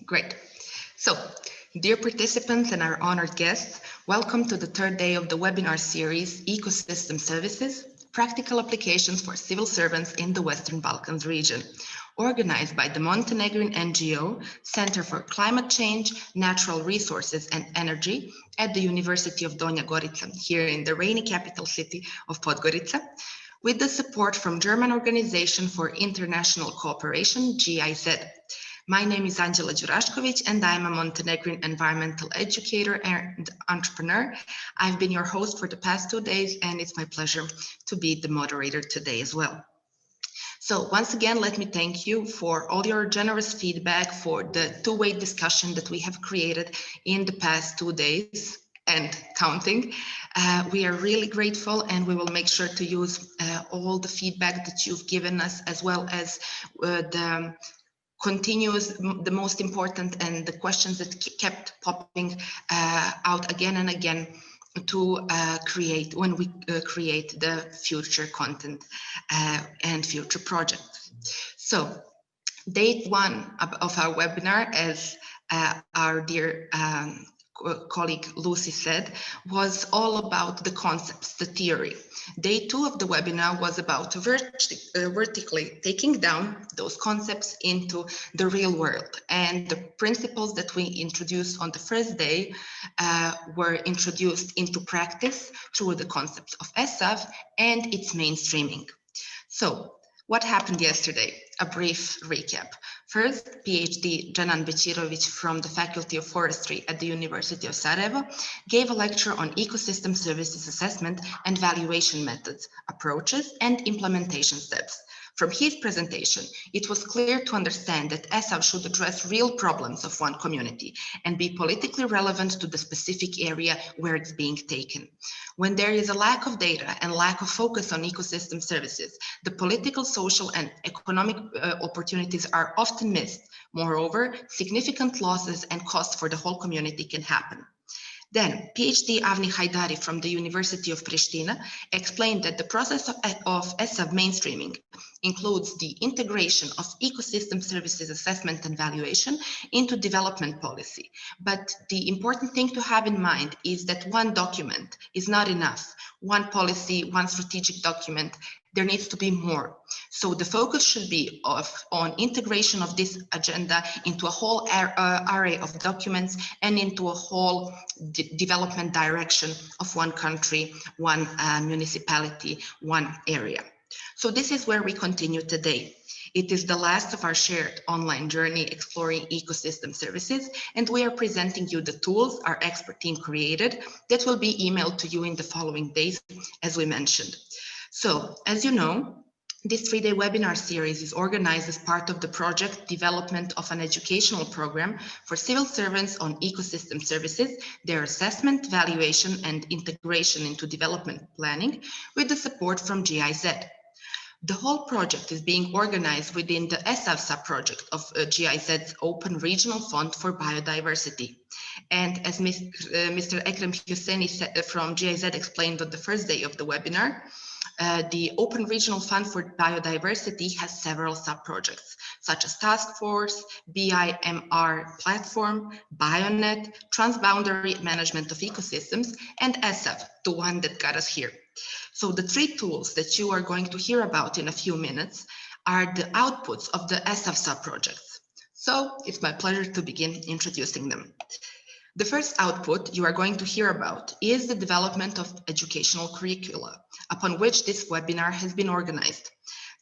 Great. So, dear participants and our honored guests, welcome to the third day of the webinar series, Ecosystem Services, Practical Applications for Civil Servants in the Western Balkans region, organized by the Montenegrin NGO Center for Climate Change, Natural Resources and Energy at the University of Donja Gorica, here in the rainy capital city of Podgorica, with the support from German Organization for International Cooperation, GIZ. My name is Anđela Đurašković, and I'm a Montenegrin environmental educator and entrepreneur. I've been your host for the past 2 days, and it's my pleasure to be the moderator today as well. So once again, let me thank you for all your generous feedback, for the two-way discussion that we have created in the past 2 days and counting. We are really grateful, and we will make sure to use all the feedback that you've given us, as well as the most important and the questions that kept popping out again and again to create the future content and future projects. So day 1 of our webinar, as our dear colleague Lucy said, was all about the concepts, the theory. Day 2 of the webinar was about vertically taking down those concepts into the real world. And the principles that we introduced on the first day were introduced into practice through the concepts of ESAV and its mainstreaming. So, what happened yesterday? A brief recap. First, PhD Janan Bećirović from the Faculty of Forestry at the University of Sarajevo gave a lecture on ecosystem services assessment and valuation methods, approaches, and implementation steps. From his presentation, it was clear to understand that ESAV should address real problems of one community and be politically relevant to the specific area where it's being taken. When there is a lack of data and lack of focus on ecosystem services, the political, social, and economic opportunities are often missed. Moreover, significant losses and costs for the whole community can happen. Then, PhD Avni Hajdari from the University of Pristina explained that the process of ESAV mainstreaming includes the integration of ecosystem services assessment and valuation into development policy. But the important thing to have in mind is that one document is not enough. One policy, one strategic document, there needs to be more. So the focus should be on integration of this agenda into a whole array of documents and into a whole development direction of one country, one municipality, one area. So this is where we continue today. It is the last of our shared online journey exploring ecosystem services, and we are presenting you the tools our expert team created that will be emailed to you in the following days, as we mentioned. So, as you know, this 3-day webinar series is organized as part of the project development of an educational program for civil servants on ecosystem services, their assessment, valuation, and integration into development planning with the support from GIZ. The whole project is being organized within the ESAV sub-project of GIZ's Open Regional Fund for Biodiversity. And as Mr. Ekrem Husseini from GIZ explained on the first day of the webinar, the Open Regional Fund for Biodiversity has several sub-projects, such as Task Force, BIMR Platform, BioNet, Transboundary Management of Ecosystems, and ESAV, the one that got us here. So the 3 tools that you are going to hear about in a few minutes are the outputs of the ESAV sub-projects. So it's my pleasure to begin introducing them. The first output you are going to hear about is the development of educational curricula, upon which this webinar has been organized.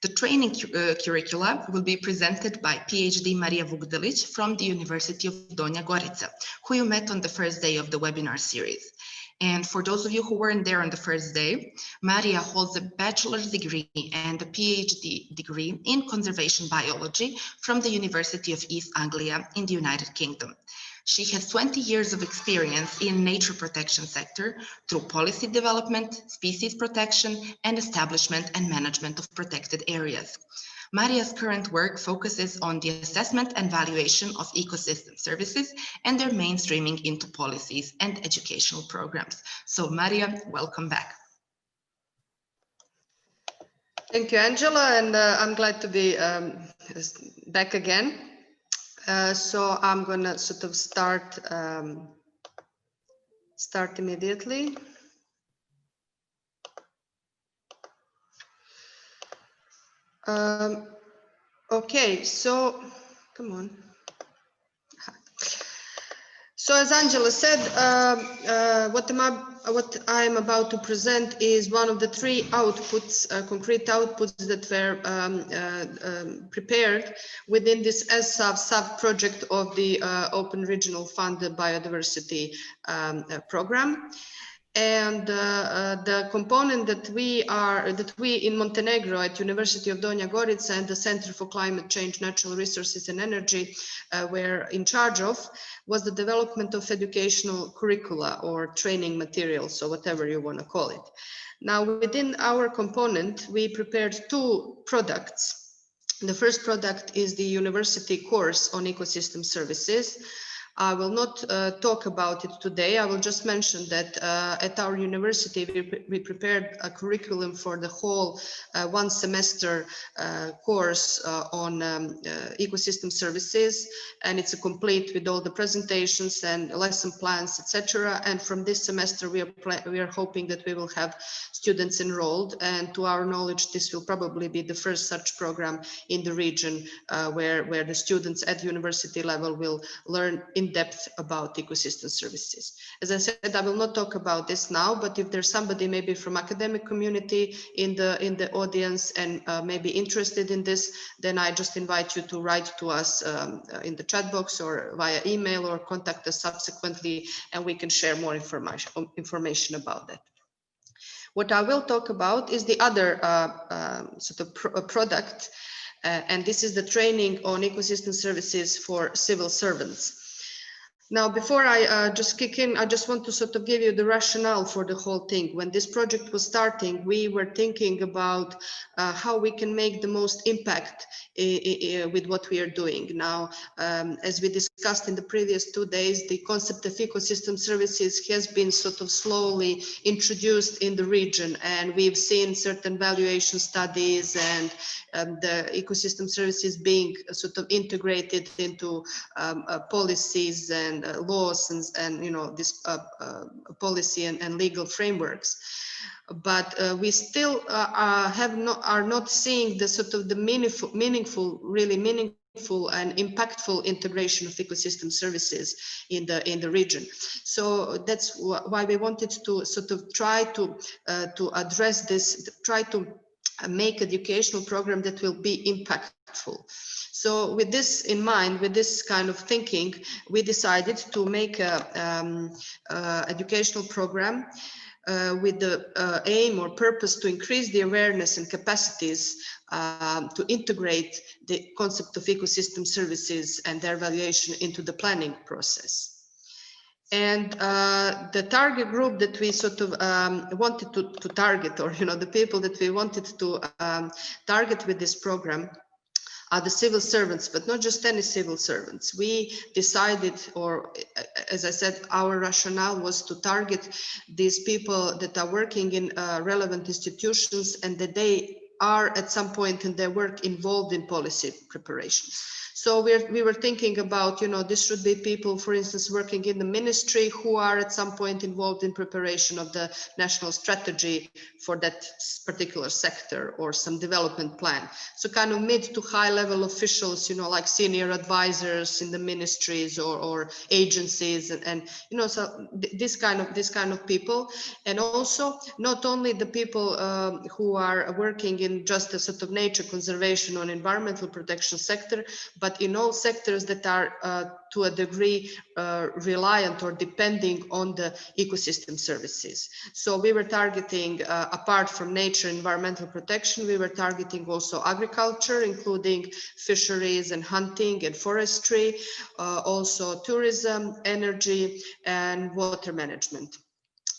The training curricula will be presented by PhD Marija Vukdelić from the University of Donja Gorica, who you met on the first day of the webinar series. And for those of you who weren't there on the first day, Maria holds a bachelor's degree and a PhD degree in conservation biology from the University of East Anglia in the United Kingdom. She has 20 years of experience in nature protection sector through policy development, species protection, and establishment and management of protected areas. Maria's current work focuses on the assessment and valuation of ecosystem services and their mainstreaming into policies and educational programs. So Maria, welcome back. Thank you, Anđela, and I'm glad to be back again. So I'm gonna sort of start immediately. Okay, so come on. So as Angela said, what I'm about to present is one of the three outputs, concrete outputs that were prepared within this SAV sub-project of the Open Regional Fund Biodiversity program. And the component that we in Montenegro at University of Donja Gorica and the Center for Climate Change, Natural Resources and Energy were in charge of was the development of educational curricula or training materials, or whatever you want to call it. Now, within our component, we prepared two products. The first product is the university course on ecosystem services. I will not talk about it today. I will just mention that at our university, we prepared a curriculum for the whole one semester course on ecosystem services, and it's a complete with all the presentations and lesson plans, etc. And from this semester, we are hoping that we will have students enrolled, and to our knowledge, this will probably be the first such program in the region where the students at university level will learn in depth about ecosystem services. As I said, I will not talk about this now, but if there's somebody maybe from academic community in the audience and maybe interested in this, then I just invite you to write to us in the chat box or via email, or contact us subsequently, and we can share more information about that. What I will talk about is the other sort of product, and this is the training on ecosystem services for civil servants. Now, before I just kick in, I just want to sort of give you the rationale for the whole thing. When this project was starting, we were thinking about how we can make the most impact with what we are doing. Now, as we discussed in the previous 2 days, the concept of ecosystem services has been sort of slowly introduced in the region, and we've seen certain valuation studies and the ecosystem services being sort of integrated into policies and laws and you know, this policy and legal frameworks. But we still are not seeing the sort of the really meaningful and impactful integration of ecosystem services in the region. So that's why we wanted to sort of try to address this, try to make educational program that will be impactful. So with this in mind, with this kind of thinking, we decided to make a educational program with the aim or purpose to increase the awareness and capacities to integrate the concept of ecosystem services and their valuation into the planning process. And the target group that we sort of wanted to target, or, you know, the people that we wanted to target with this program are the civil servants, but not just any civil servants. We decided, or as I said, our rationale was to target these people that are working in relevant institutions and that they are at some point in their work involved in policy preparation. So we were thinking about, you know, this should be people, for instance, working in the ministry who are at some point involved in preparation of the national strategy for that particular sector or some development plan. So kind of mid to high level officials, you know, like senior advisors in the ministries or agencies and you know, so this kind of people. And also not only the people who are working in just a sort of nature conservation or environmental protection sector, but in all sectors that are to a degree reliant or depending on the ecosystem services. So we were targeting, apart from nature environmental protection, we were targeting also agriculture, including fisheries and hunting and forestry, also tourism, energy, and water management.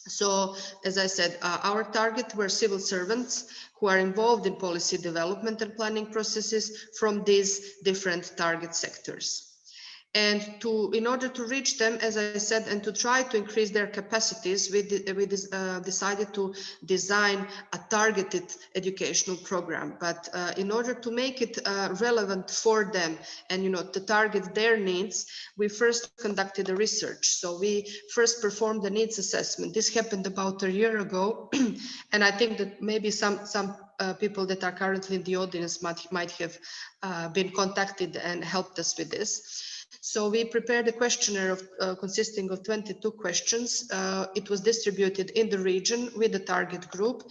So, as I said, our target were civil servants who are involved in policy development and planning processes from these different target sectors. And in order to reach them, as I said, and to try to increase their capacities, we decided to design a targeted educational program. But in order to make it relevant for them and to target their needs, we first conducted a research. So we first performed a needs assessment. This happened about a year ago, and I think that maybe some people that are currently in the audience might have been contacted and helped us with this. So we prepared a questionnaire consisting of 22 questions. It was distributed in the region with the target group,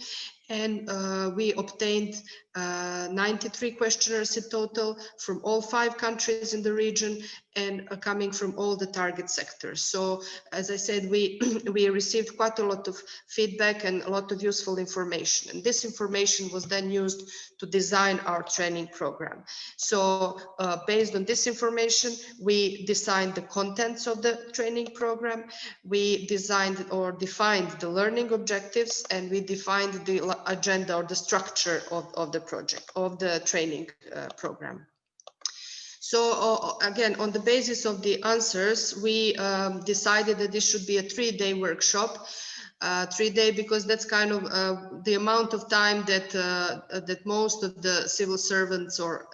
and we obtained 93 questionnaires in total from all 5 countries in the region, and coming from all the target sectors. So as I said, we received quite a lot of feedback and a lot of useful information, and this information was then used to design our training program. So based on this information, we designed the contents of the training program, we designed or defined the learning objectives, and we defined the agenda or the structure of the project, of the training program. So again, on the basis of the answers, we decided that this should be a 3-day workshop. 3-day because that's kind of the amount of time that that most of the civil servants or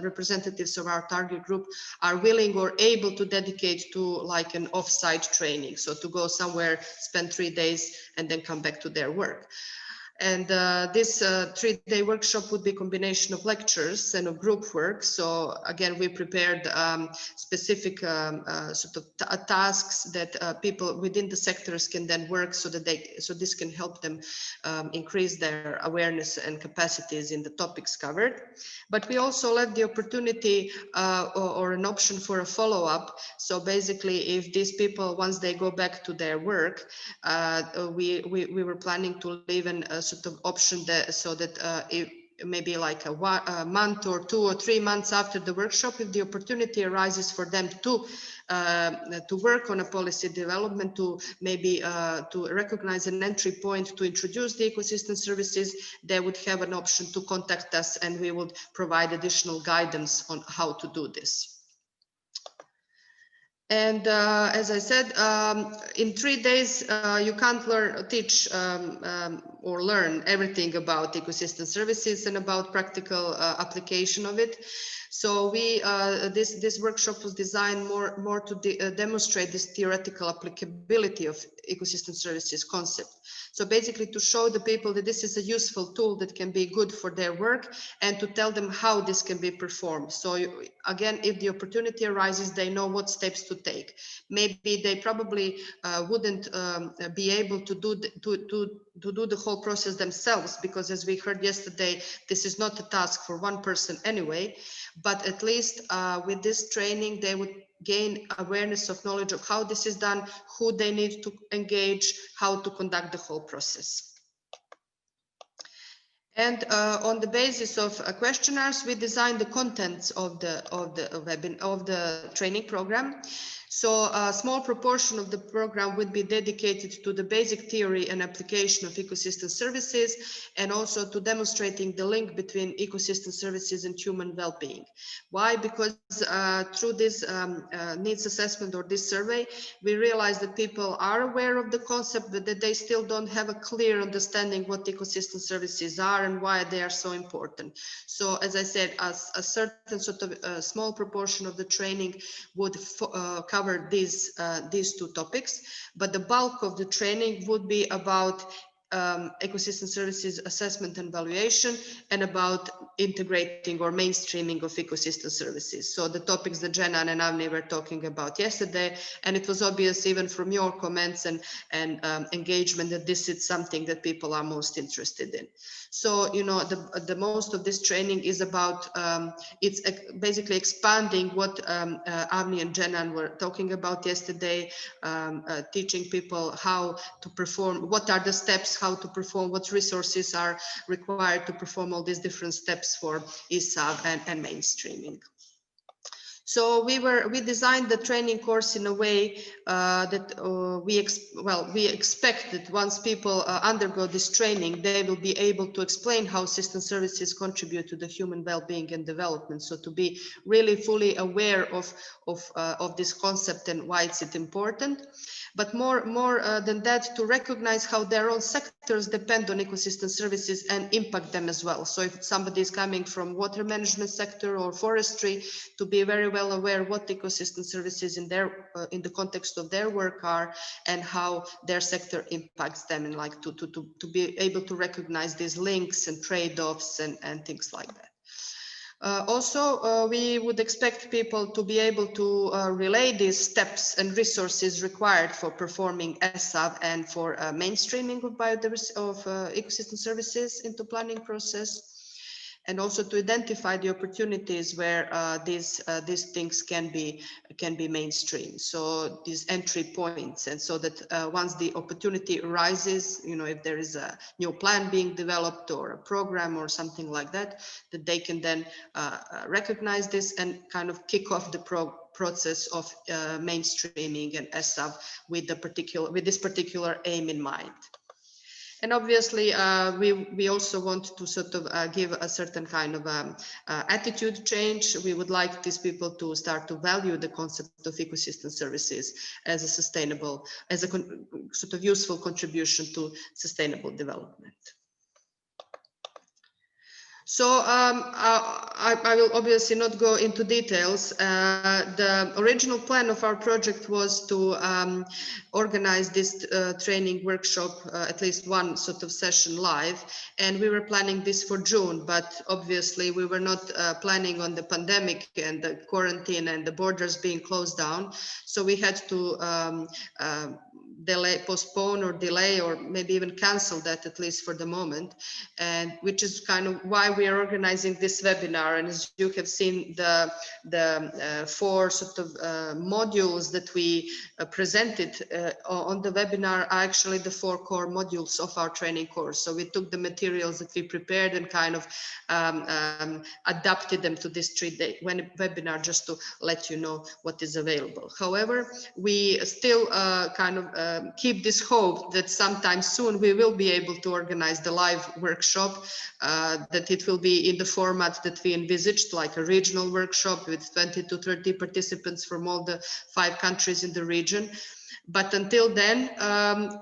representatives of our target group are willing or able to dedicate to like an off-site training. So to go somewhere, spend 3 days, and then come back to their work. And this 3-day workshop would be a combination of lectures and of group work. So again, we prepared specific sort of tasks that people within the sectors can then work, so that this can help them increase their awareness and capacities in the topics covered. But we also left the opportunity or an option for a follow-up. So basically, if these people, once they go back to their work, we were planning to leave a sort of option that, so that if maybe like a month or 2 or 3 months after the workshop, if the opportunity arises for them to work on a policy development, to maybe to recognize an entry point to introduce the ecosystem services, they would have an option to contact us, and we would provide additional guidance on how to do this. And as I said, in 3 days, you can't teach or learn everything about ecosystem services and about practical application of it. So this workshop was designed more to demonstrate this theoretical applicability of ecosystem services concept. So basically to show the people that this is a useful tool that can be good for their work, and to tell them how this can be performed. So again, if the opportunity arises, they know what steps to take. Maybe they probably wouldn't be able to do the whole process themselves, because as we heard yesterday, this is not a task for one person anyway, but at least with this training, they would gain awareness of knowledge of how this is done, who they need to engage, how to conduct the whole process. And on the basis of questionnaires, we designed the contents of the training program. So a small proportion of the program would be dedicated to the basic theory and application of ecosystem services, and also to demonstrating the link between ecosystem services and human well-being. Why? Because through this needs assessment or this survey, we realized that people are aware of the concept, but that they still don't have a clear understanding what ecosystem services are and why they are so important. So as I said, a certain sort of small proportion of the training would cover these 2 topics, but the bulk of the training would be about ecosystem services assessment and valuation, and about integrating or mainstreaming of ecosystem services. So the topics that Jenan and Avni were talking about yesterday, and it was obvious even from your comments and engagement that this is something that people are most interested in. So, the most of this training is about, it's basically expanding what Avni and Jenan were talking about yesterday, teaching people how to perform, what are the steps, how to perform, what resources are required to perform all these different steps for ESAV and mainstreaming. So we designed the training course in a way that we expect that once people undergo this training, they will be able to explain how system services contribute to the human well-being and development. So to be really fully aware of this concept and why it's important. But more than that, to recognize how their own sectors depend on ecosystem services and impact them as well. So if somebody is coming from water management sector or forestry, to be very well aware what ecosystem services in their in the context of their work are and how their sector impacts them, and like to be able to recognize these links and trade-offs and things like that. Also, we would expect people to be able to relay these steps and resources required for performing SAV and for mainstreaming of biodiversity of ecosystem services into planning process, and also to identify the opportunities where these things can be mainstream. So these entry points, and so that once the opportunity arises, you know, if there is a new plan being developed or a program or something like that, that they can then recognize this and kind of kick off the process of mainstreaming and SAV with this particular aim in mind. And obviously, we also want to sort of give a certain kind of attitude change. We would like these people to start to value the concept of ecosystem services as a sustainable, as a sort of useful contribution to sustainable development. So I will obviously not go into details. The original plan of our project was to organize this training workshop, at least one sort of session live, and we were planning this for June, but obviously we were not planning on the pandemic and the quarantine and the borders being closed down. So we had to postpone or delay or maybe even cancel that, at least for the moment, and which is kind of why we are organizing this webinar. And as you have seen, the four sort of modules that we presented on the webinar are actually the four core modules of our training course. So we took the materials that we prepared and kind of adapted them to this 3-day webinar, just to let you know what is available. However, we still kind of keep this hope that sometime soon we will be able to organize the live workshop, that it will be in the format that we envisaged, like a regional workshop with 20 to 30 participants from all the 5 countries in the region. But until then,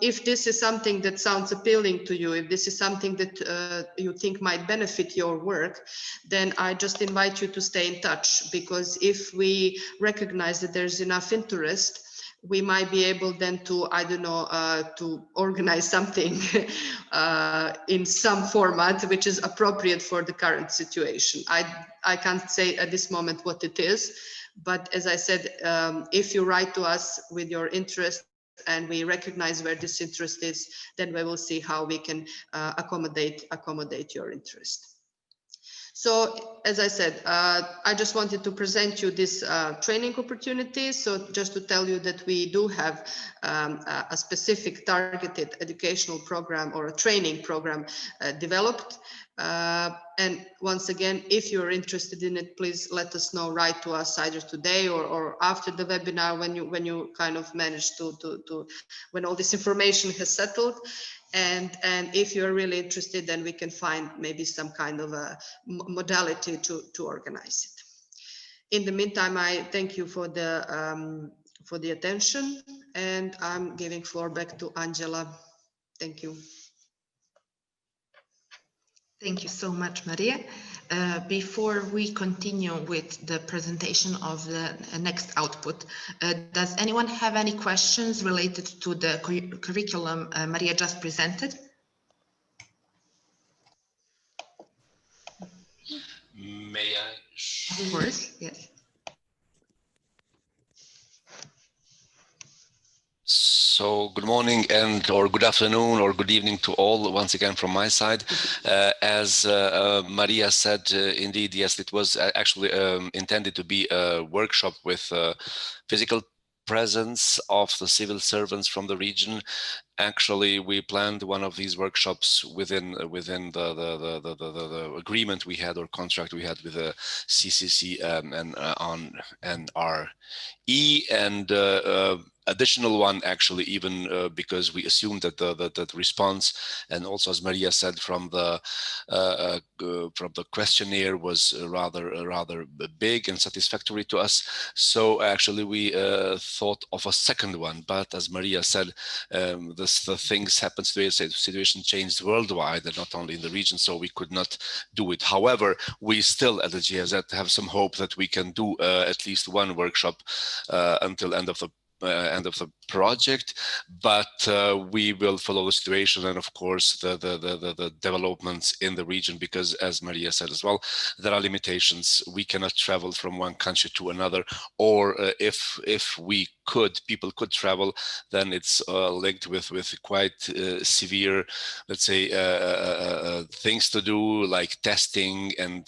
if this is something that sounds appealing to you, if this is something that you think might benefit your work, then I just invite you to stay in touch, because if we recognize that there's enough interest, we might be able then to, I don't know, to organize something in some format which is appropriate for the current situation. I can't say at this moment what it is, but as I said, if you write to us with your interest and we recognize where this interest is, then we will see how we can accommodate your interest. So, as I said, I just wanted to present you this training opportunity. So just to tell you that we do have a specific targeted educational program or a training program developed. And once again, if you're interested in it, please let us know, write to us either today or after the webinar, when you kind of manage to when all this information has settled. And if you're really interested, then we can find maybe some kind of a modality to organize it. In the meantime, I thank you for the attention, and I'm giving floor back to Angela. Thank you. Thank you so much, Maria. Before we continue with the presentation of the next output, does anyone have any questions related to the curriculum Maria just presented? May I? Of course, yes. So good morning or good afternoon or good evening to all once again from my side. As Maria said, indeed, yes, it was actually intended to be a workshop with physical presence of the civil servants from the region. Actually, we planned one of these workshops within the agreement we had, or contract we had with the CCC and RE, and additional one actually, even because we assumed that the response, and also as Maria said, from the questionnaire was rather big and satisfactory to us. So actually we thought of a second one, but as Maria said, the things happened, the situation changed worldwide and not only in the region, so we could not do it. However, we still at the GIZ have some hope that we can do at least one workshop until end of the project, but we will follow the situation and of course the developments in the region, because as Maria said as well, there are limitations. We cannot travel from one country to another, or if people could travel, then it's linked with quite severe, let's say, things to do, like testing and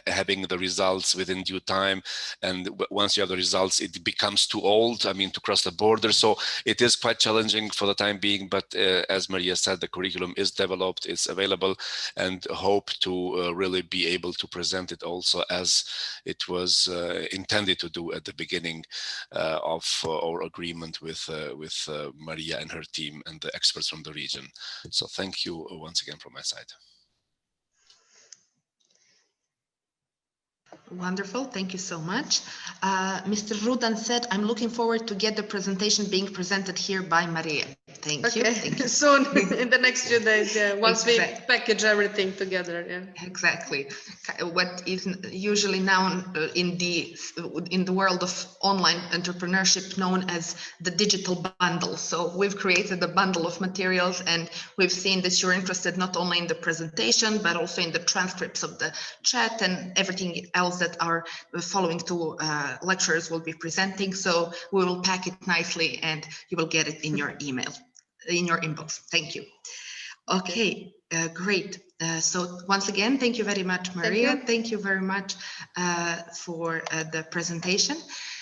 having the results within due time. And once you have the results, it becomes too old, I mean, to cross the border. So it is quite challenging for the time being, but as Maria said, the curriculum is developed, it's available, and hope to really be able to present it also as it was intended to do at the beginning of our agreement with Maria and her team and the experts from the region. So thank you once again from my side. Wonderful, thank you so much. Mr. Rudan said, I'm looking forward to get the presentation being presented here by Maria. Thank you. Thank you. Soon, in the next few days, yeah, once Exactly. we package everything together. Yeah. Exactly. What is usually now in the world of online entrepreneurship known as the digital bundle. So we've created a bundle of materials, and we've seen that you're interested not only in the presentation, but also in the transcripts of the chat and everything else that our following two lecturers will be presenting. So we will pack it nicely and you will get it in your email, in your inbox. Thank you. Okay, great. So once again, thank you very much, Maria. Thank you very much for the presentation.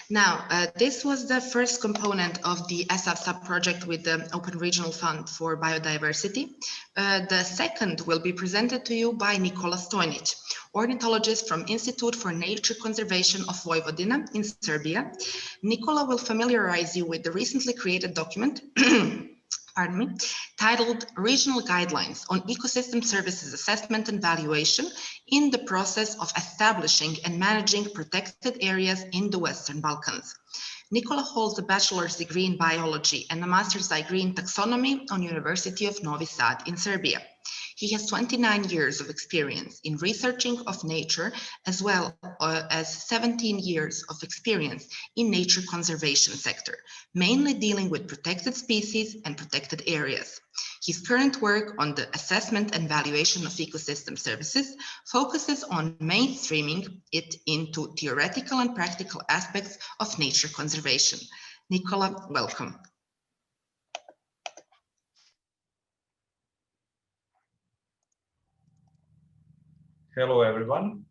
Now, this was the first component of the ESAF sub-project with the Open Regional Fund for Biodiversity. The second will be presented to you by Nikola Stojnic, ornithologist from Institute for Nature Conservation of Vojvodina in Serbia. Nikola will familiarize you with the recently created document pardon me, titled Regional Guidelines on Ecosystem Services Assessment and Valuation in the Process of Establishing and Managing Protected Areas in the Western Balkans. Nikola holds a bachelor's degree in biology and a master's degree in taxonomy on University of Novi Sad in Serbia. He has 29 years of experience in researching of nature, as well as 17 years of experience in nature conservation sector, mainly dealing with protected species and protected areas. His current work on the assessment and valuation of ecosystem services focuses on mainstreaming it into theoretical and practical aspects of nature conservation. Nikola, welcome. Hello, everyone.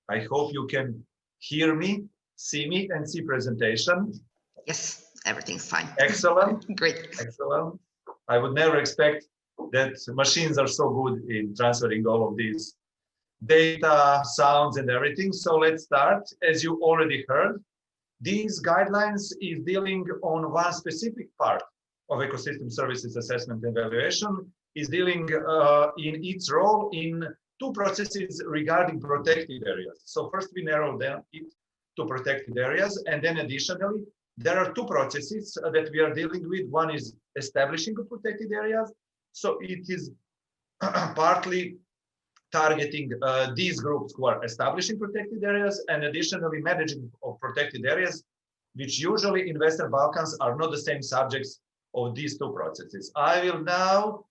I hope you can hear me, see me, and see presentation. Yes, everything's fine. Excellent. Great. Excellent. I would never expect that machines are so good in transferring all of these data, sounds, and everything. So let's start. As you already heard, these guidelines is dealing on one specific part of ecosystem services assessment and evaluation, is dealing in its role in two processes regarding protected areas. So first we narrow down it to protected areas, and then additionally, there are two processes that we are dealing with. One is establishing protected areas. So it is partly targeting these groups who are establishing protected areas, and additionally managing of protected areas, which usually in Western Balkans are not the same subjects of these two processes. I will now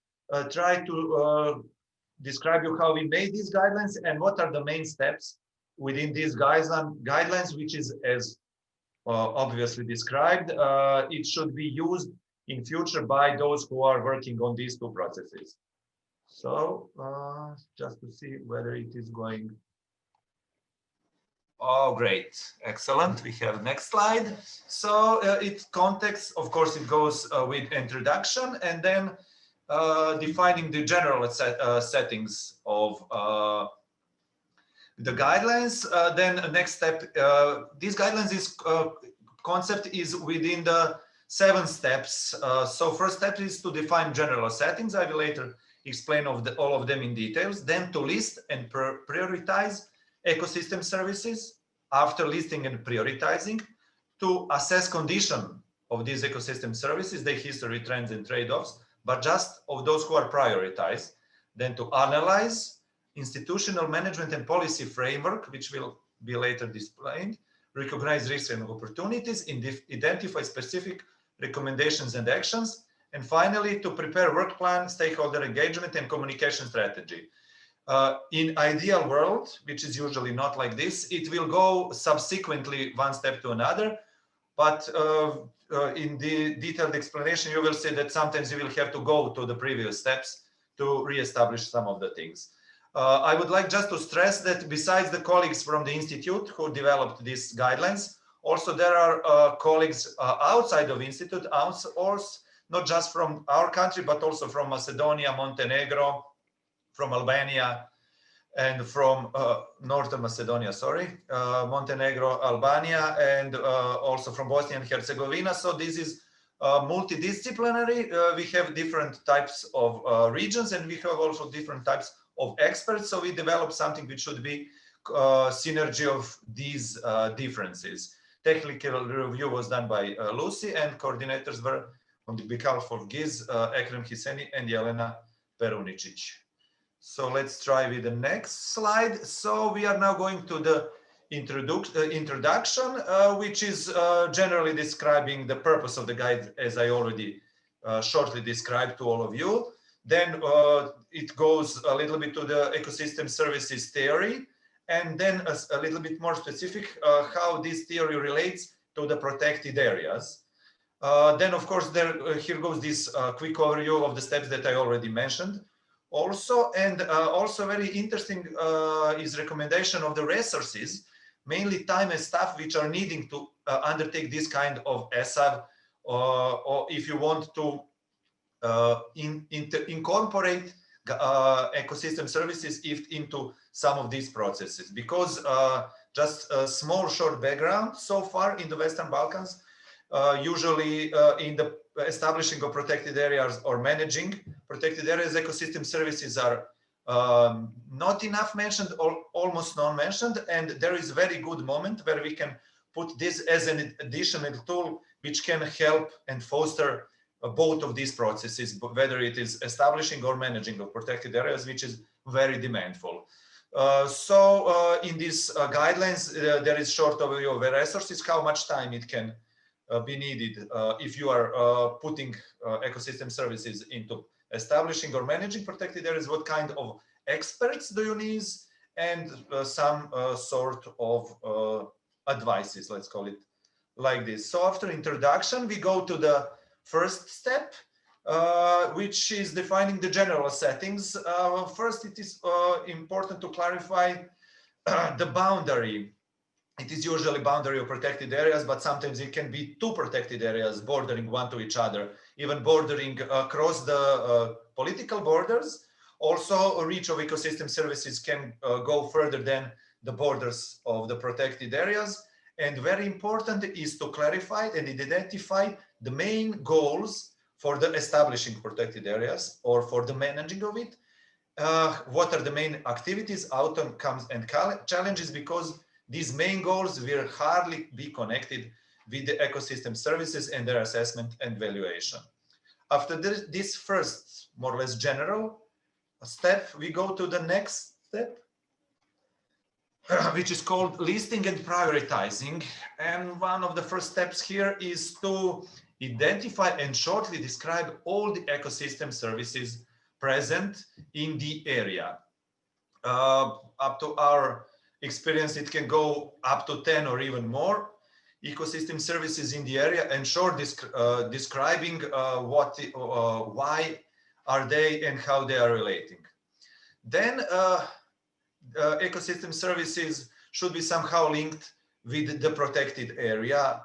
try to describe you how we made these guidelines and what are the main steps within these guidelines, which is as obviously described. It should be used in future by those who are working on these two processes. So just to see whether it is going. Oh, great. Excellent. We have next slide. So it context, of course, it goes with introduction and then defining the general settings of the guidelines. Then next step, these guidelines is concept is within the 7 steps. So first step is to define general settings. I will later explain all of them in details. Then to list and prioritize ecosystem services. After listing and prioritizing, to assess condition of these ecosystem services, their history, trends, and trade-offs, but just of those who are prioritized. Then to analyze institutional management and policy framework, which will be later displayed, recognize risks and opportunities, identify specific recommendations and actions, and finally, to prepare work plan, stakeholder engagement, and communication strategy. In ideal world, which is usually not like this, it will go subsequently one step to another, but in the detailed explanation, you will see that sometimes you will have to go to the previous steps to re-establish some of the things. I would like just to stress that besides the colleagues from the Institute who developed these guidelines, also there are colleagues outside of Institute, not just from our country, but also from Macedonia, Montenegro, from Albania, and from Northern Macedonia, Montenegro, Albania, and also from Bosnia and Herzegovina. So this is multidisciplinary. We have different types of regions, and we have also different types of experts. So we developed something which should be synergy of these differences. Technical review was done by Lucy, and coordinators were on behalf of GIZ, Ekrem Hiseni and Jelena Perunicic. So let's try with the next slide. So we are now going to the introduction, which is generally describing the purpose of the guide, as I already shortly described to all of you. Then it goes a little bit to the ecosystem services theory, and then a little bit more specific how this theory relates to the protected areas. Then, of course, here goes this quick overview of the steps that I already mentioned. Also, and also very interesting is recommendation of the resources, mainly time and staff, which are needing to undertake this kind of ESAV, or if you want to incorporate ecosystem services into some of these processes. Because just a small short background, so far in the Western Balkans, usually in the establishing of protected areas or managing protected areas, ecosystem services are not enough mentioned or almost non-mentioned, and there is a very good moment where we can put this as an additional tool which can help and foster both of these processes, whether it is establishing or managing of protected areas, which is very demandful. So in these guidelines, there is short overview of resources, how much time it can be needed if you are putting ecosystem services into establishing or managing protected areas, what kind of experts do you need, and some sort of advices, let's call it like this. So after introduction, we go to the first step, which is defining the general settings. First, it is important to clarify the boundary. It is usually boundary of protected areas, but sometimes it can be two protected areas bordering one to each other, even bordering across the political borders. Also, reach of ecosystem services can go further than the borders of the protected areas. And very important is to clarify and identify the main goals for the establishing protected areas or for the managing of it. What are the main activities, outcomes, and challenges, because these main goals will hardly be connected with the ecosystem services and their assessment and valuation. After this first, more or less general step, we go to the next step, which is called listing and prioritizing. And one of the first steps here is to identify and shortly describe all the ecosystem services present in the area. Up to our experience, it can go up to 10 or even more ecosystem services in the area, and short describing why are they and how they are relating. Then ecosystem services should be somehow linked with the protected area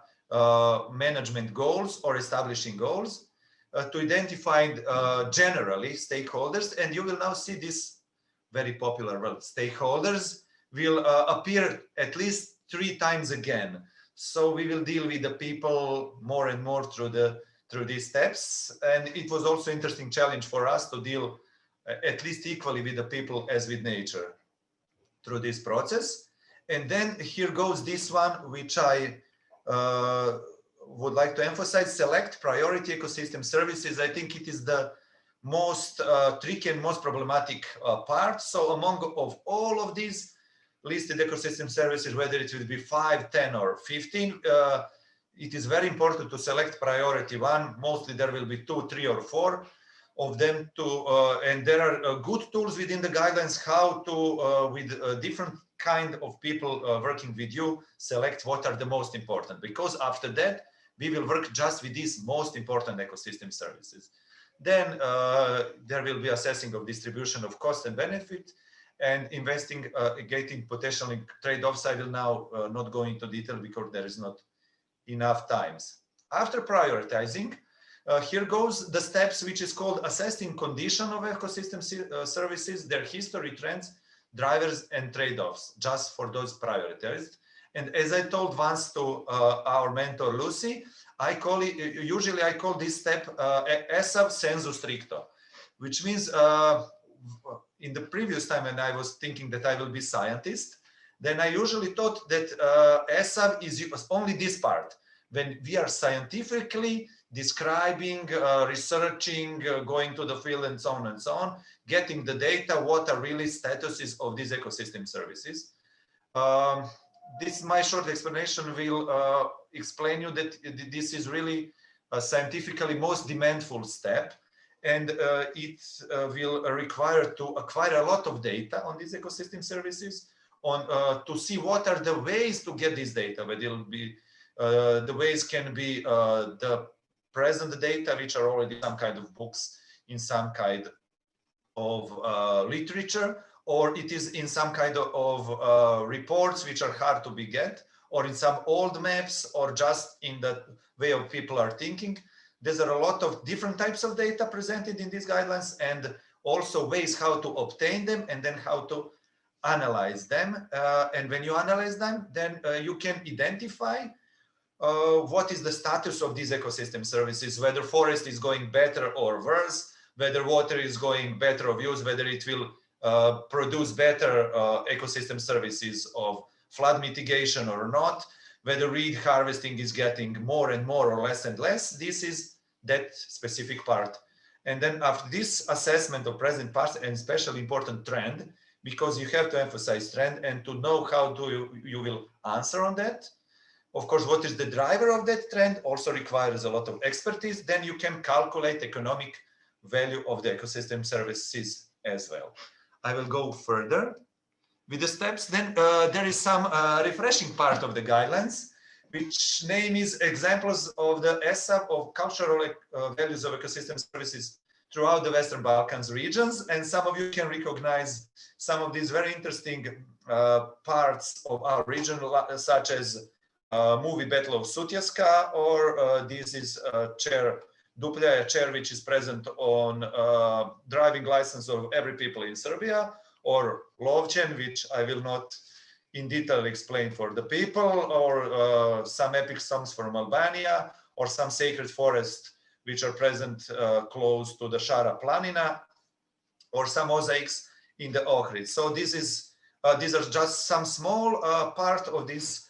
management goals or establishing goals to identify generally stakeholders. And you will now see this very popular word, stakeholders, will appear at least 3 times again. So we will deal with the people more and more through these steps. And it was also an interesting challenge for us to deal at least equally with the people as with nature through this process. And then here goes this one, which I would like to emphasize: select priority ecosystem services. I think it is the most tricky and most problematic part. So among of all of these listed ecosystem services, whether it will be 5, 10, or 15, it is very important to select priority one. Mostly there will be 2, 3, or 4 of them and there are good tools within the guidelines how to, with different kind of people working with you, select what are the most important, because after that, we will work just with these most important ecosystem services. Then there will be assessing of distribution of cost and benefit and investigating potential trade-offs. I will now not go into detail because there is not enough times. After prioritizing, here goes the steps, which is called assessing condition of ecosystem services, their history, trends, drivers, and trade-offs, just for those prioritized. And as I told once to our mentor Lucy, I call it, usually I call this step ESAV sensu stricto, which means in the previous time when I was thinking that I will be scientist, then I usually thought that ESAV is only this part. When we are scientifically describing, researching, going to the field and so on, getting the data, what are really statuses of these ecosystem services. This, my short explanation will explain you that this is really a scientifically most demandful step, and it will require to acquire a lot of data on these ecosystem services, to see what are the ways to get this data, whether it will be the ways can be the present data, which are already some kind of books in some kind of literature, or it is in some kind of reports which are hard to be get, or in some old maps, or just in the way of people are thinking. There are a lot of different types of data presented in these guidelines, and also ways how to obtain them, and then how to analyze them. And when you analyze them, then you can identify what is the status of these ecosystem services, whether forest is going better or worse, whether water is going better or use, whether it will produce better ecosystem services of flood mitigation or not, whether reed harvesting is getting more and more or less and less. This is that specific part. And then after this assessment of present past and especially important trend, because you have to emphasize trend and to know how you will answer on that. Of course, what is the driver of that trend also requires a lot of expertise. Then you can calculate economic value of the ecosystem services as well. I will go further with the steps. Then there is some refreshing part of the guidelines, which name is examples of the ESAV of cultural values of ecosystem services throughout the Western Balkans regions. And some of you can recognize some of these very interesting parts of our region, such as movie Battle of Sutjeska, or this is chair Duplja, a chair which is present on driving license of every people in Serbia, or Lovćen, which I will not in detail explain for the people, or some epic songs from Albania, or some sacred forests which are present close to the Šara Planina, or some mosaics in the Ohrid. So this is these are just some small part of this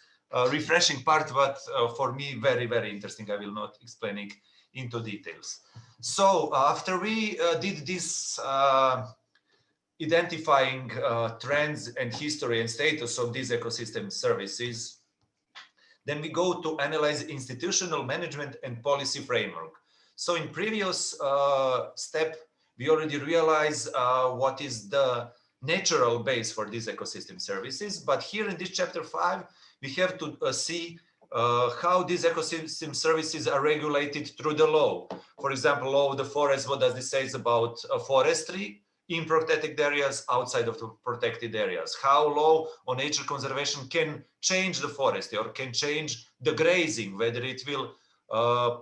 refreshing part, but for me very, very interesting. I will not explain it into details. So after we did this identifying trends and history and status of these ecosystem services, then we go to analyze institutional management and policy framework. So in previous step, we already realized what is the natural base for these ecosystem services. But here in this chapter 5, we have to see how these ecosystem services are regulated through the law. For example, law of the forest, what does this say about forestry? in protected areas, outside of the protected areas, how law on nature conservation can change the forest or can change the grazing, whether it will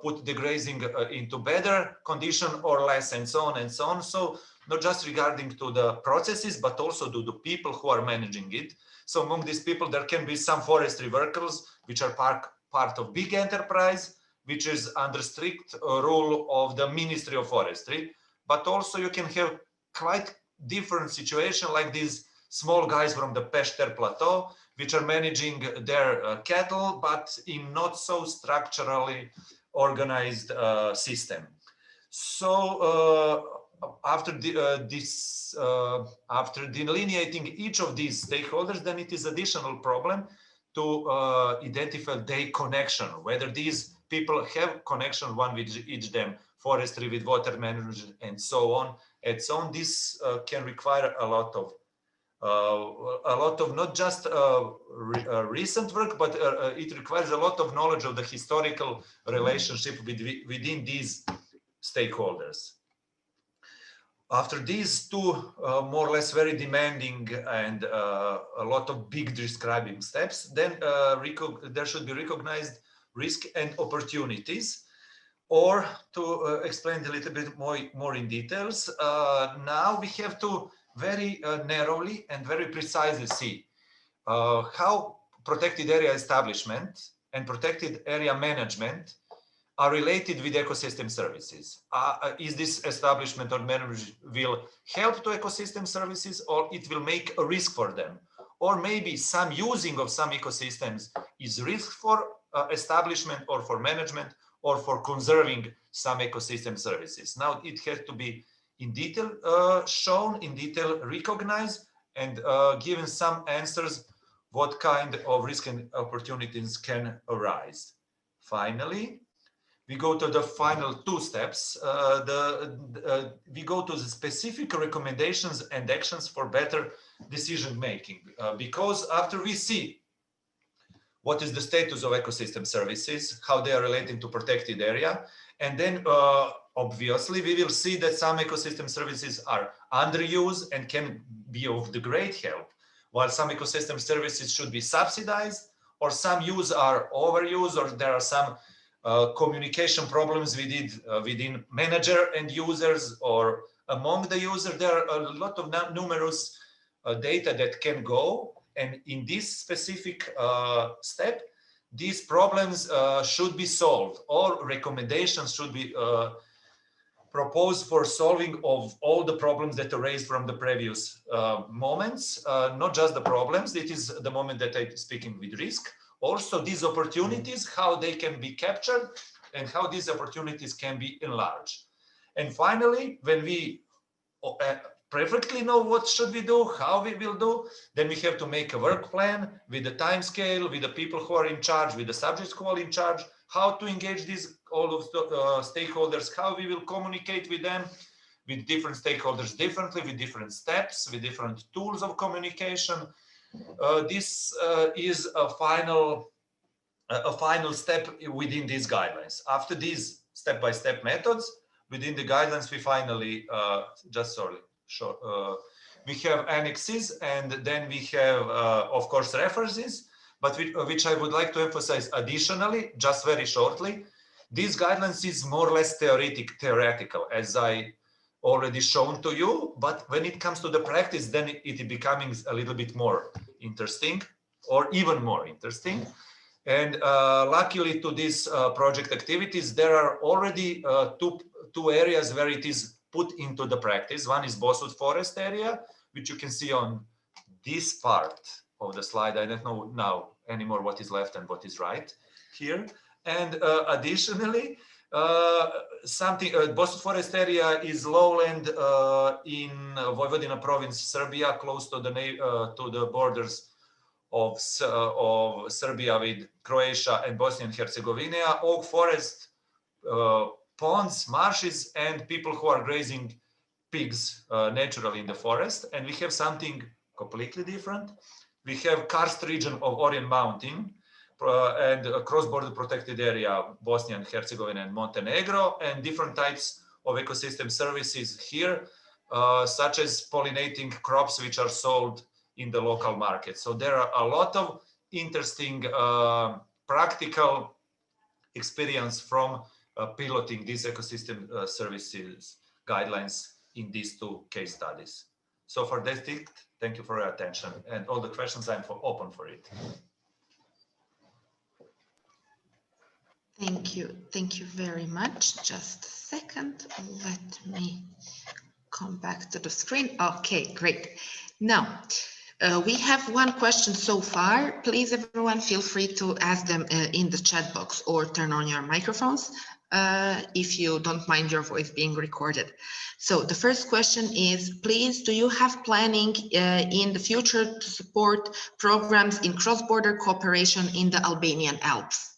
put the grazing into better condition or less, and so on and so on. So not just regarding to the processes, but also to the people who are managing it. So among these people, there can be some forestry workers, which are part of big enterprise, which is under strict rule of the Ministry of Forestry. But also you can have quite different situation like these small guys from the Peshter Plateau, which are managing their cattle, but in not so structurally organized system. So after delineating each of these stakeholders, then it is additional problem to identify their connection, whether these people have connection one with each them, forestry with water management, and so on and so on. This can require a lot of not just recent work, but it requires a lot of knowledge of the historical relationship within these stakeholders. After these two more or less very demanding and a lot of big describing steps, then there should be recognized risk and opportunities. Or to explain a little bit more in details, now we have to very narrowly and very precisely see how protected area establishment and protected area management are related with ecosystem services. Is this establishment or management will help to ecosystem services, or it will make a risk for them? Or maybe some using of some ecosystems is risk for establishment or for management or for conserving some ecosystem services. Now it has to be in detail shown, in detail recognized, and given some answers what kind of risk and opportunities can arise. Finally, we go to the final two steps. We go to the specific recommendations and actions for better decision making. Because after we see what is the status of ecosystem services, how they are relating to protected area, and then obviously we will see that some ecosystem services are underused and can be of the great help, while some ecosystem services should be subsidized, or some use are overused, or there are some communication problems within manager and users, or among the users. There are a lot of numerous data that can go, and in this specific step, these problems should be solved, or recommendations should be proposed for solving of all the problems that arise from the previous moments, not just the problems. It is the moment that I'm speaking with risk. Also, these opportunities, how they can be captured and how these opportunities can be enlarged. And finally, when we perfectly know what should we do, how we will do, then we have to make a work plan with the time scale, with the people who are in charge, with the subjects who are in charge, how to engage these all of the stakeholders, how we will communicate with them, with different stakeholders differently, with different steps, with different tools of communication. This is a final step within these guidelines. After these step-by-step methods, within the guidelines, we finally, we have annexes, and then we have, of course, references, but which I would like to emphasize additionally, just very shortly. These guidelines is more or less theoretical, as I already shown to you, but when it comes to the practice, then it becomes a little bit more interesting, or even more interesting. And luckily to these project activities, there are already two areas where it is put into the practice. One is Boswood Forest area, which you can see on this part of the slide. I don't know now anymore what is left and what is right here. And additionally, Boswood Forest area is lowland in Vojvodina province, Serbia, close to the borders of Serbia with Croatia and Bosnia and Herzegovina. Oak forest, ponds, marshes, and people who are grazing pigs naturally in the forest. And we have something completely different. We have karst region of Orient Mountain and a cross-border protected area, Bosnia and Herzegovina and Montenegro, and different types of ecosystem services here. such as pollinating crops which are sold in the local market. So there are a lot of interesting practical experience from piloting these ecosystem services guidelines in these two case studies. So for that, thank you for your attention, and all the questions I'm open for it. Thank you very much. Just a second, let me come back to the screen. Okay, great. Now, we have one question so far. Please, everyone, feel free to ask them in the chat box or turn on your microphones if you don't mind your voice being recorded. So the first question is, please, do you have planning in the future to support programs in cross-border cooperation in the Albanian Alps?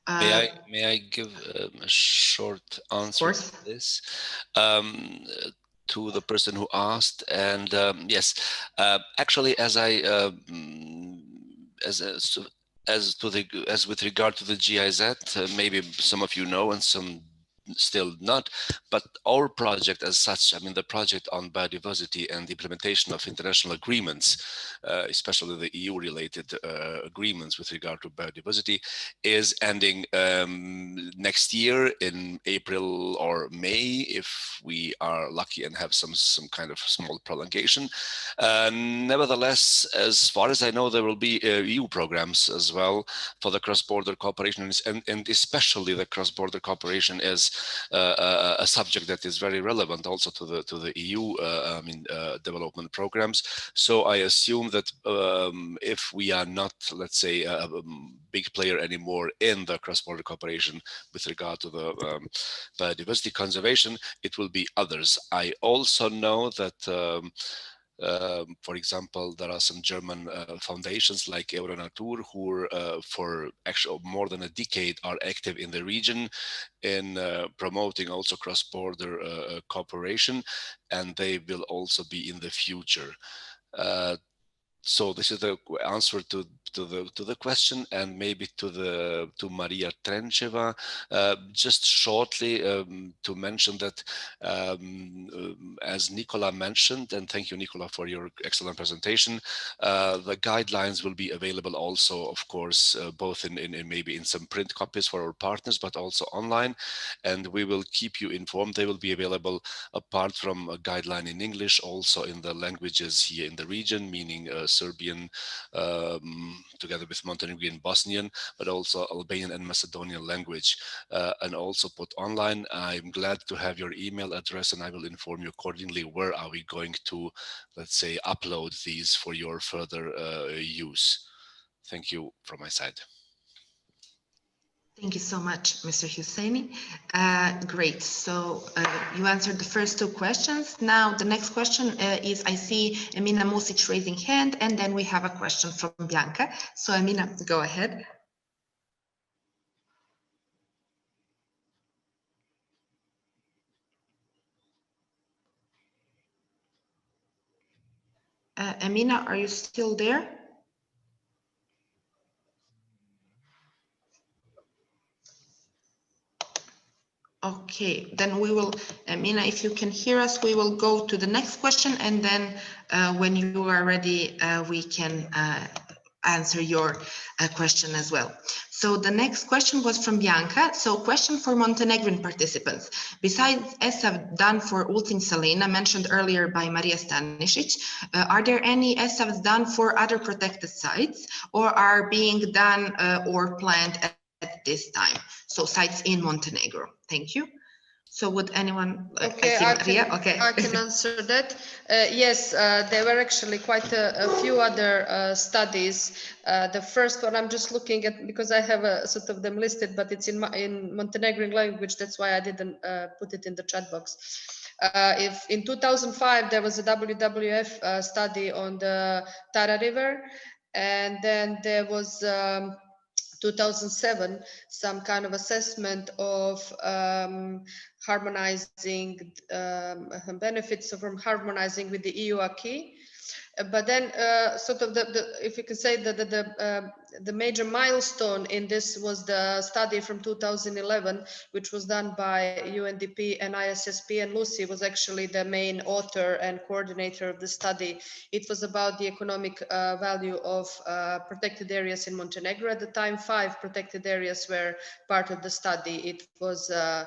May I give a short answer to this? To the person who asked, and yes, actually, as with regard to the GIZ, maybe some of you know and some still not, but our project as such, I mean, the project on biodiversity and the implementation of international agreements, especially the EU-related agreements with regard to biodiversity, is ending next year in April or May, if we are lucky and have some kind of small prolongation. Nevertheless, as far as I know, there will be EU programs as well for the cross-border cooperation, and especially the cross-border cooperation is a subject that is very relevant also to the EU development programs. So I assume that if we are not, let's say, a big player anymore in the cross-border cooperation with regard to the biodiversity conservation, it will be others. I also know that for example, there are some German foundations like Euronatur who for actually more than a decade are active in the region in promoting also cross-border cooperation, and they will also be in the future. So this is the answer to the question, and maybe to Maria Trencheva, just shortly to mention that as Nicola mentioned, and thank you, Nicola, for your excellent presentation, the guidelines will be available also, of course, both in maybe in some print copies for our partners, but also online, and we will keep you informed. They will be available apart from a guideline in English, also in the languages here in the region, meaning Serbian, together with Montenegrin, Bosnian, but also Albanian and Macedonian language, and also put online. I'm glad to have your email address, and I will inform you accordingly where are we going to, let's say, upload these for your further use. Thank you from my side. Thank you so much, Mr. Husseini. Great. So you answered the first two questions. Now the next question is, I see Emina Music raising hand, and then we have a question from Bianca. So Emina, go ahead. Emina, are you still there? Okay, then we will, Emina, if you can hear us, we will go to the next question, and then when you are ready, we can answer your question as well. So the next question was from Bianca. So question for Montenegrin participants. Besides ESAV done for Ulcinj Salina, mentioned earlier by Maria Stanisic, are there any ESAVs done for other protected sites, or are being done or planned at this time? So sites in Montenegro. Thank you. So would anyone, okay, I can answer that. Yes, there were actually quite a few other studies. The first one I'm just looking at, because I have a sort of them listed, but it's in Montenegrin language. That's why I didn't put it in the chat box. If in 2005 there was a WWF study on the Tara River, and then there was 2007 some kind of assessment of harmonizing benefits from harmonizing with the EU acquis. But then sort of if you can say that the the major milestone in this was the study from 2011, which was done by UNDP and ISSP, and Lucy was actually the main author and coordinator of the study. It was about the economic value of protected areas in Montenegro. At the time, 5 protected areas were part of the study. It was, I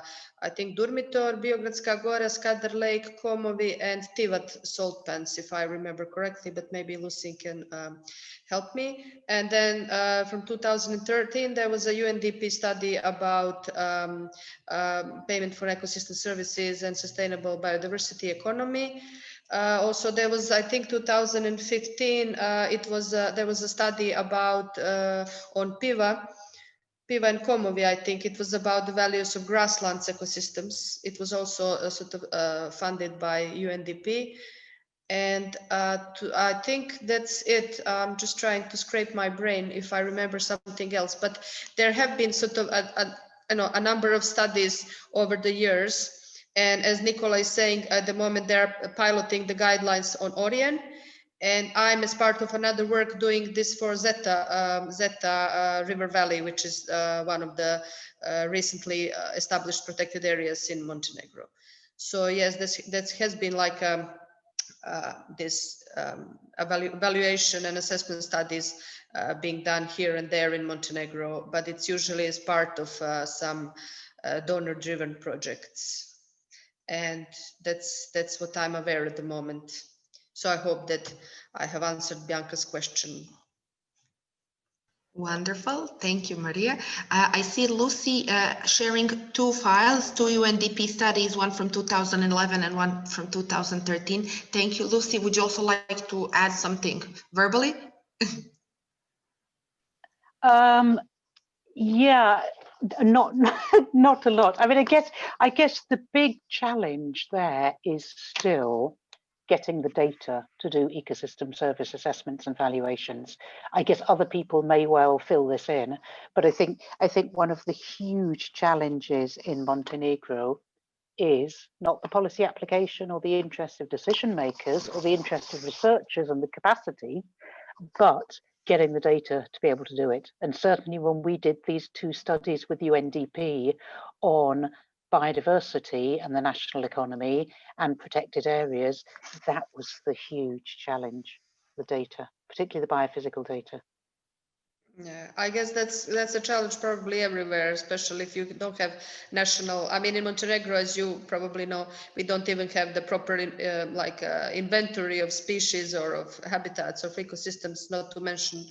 think, Durmitor, Biogradska Gora, Skadar Lake, Komovi, and Tivat salt pans, if I remember correctly, but maybe Lucy can help me. And then from 2013, there was a UNDP study about payment for ecosystem services and sustainable biodiversity economy. Also, there was, I think, 2015. There was a study about on Piva and Komovi. I think it was about the values of grasslands ecosystems. It was also sort of funded by UNDP. And I think that's it. I'm just trying to scrape my brain if I remember something else. But there have been sort of a number of studies over the years. And as Nicola is saying, at the moment they're piloting the guidelines on Orient. And I'm, as part of another work, doing this for Zeta River Valley, which is one of the recently established protected areas in Montenegro. So yes, that has been like this evaluation and assessment studies being done here and there in Montenegro, but it's usually as part of some donor-driven projects. And that's what I'm aware at the moment. So I hope that I have answered Bianca's question. Wonderful. Thank you, Maria. I see Lucy sharing 2 files, 2 UNDP studies, one from 2011 and one from 2013. Thank you, Lucy. Would you also like to add something verbally? Yeah, not a lot. I mean, I guess the big challenge there is still getting the data to do ecosystem service assessments and valuations. I guess other people may well fill this in, but I think one of the huge challenges in Montenegro is not the policy application or the interest of decision makers or the interest of researchers and the capacity, but getting the data to be able to do it. And certainly when we did these 2 studies with UNDP on biodiversity and the national economy and protected areas, that was the huge challenge, the data, particularly the biophysical data. Yeah, I guess that's a challenge probably everywhere, especially if you don't have national. I mean, in Montenegro, as you probably know, we don't even have the proper inventory of species or of habitats or ecosystems, not to mention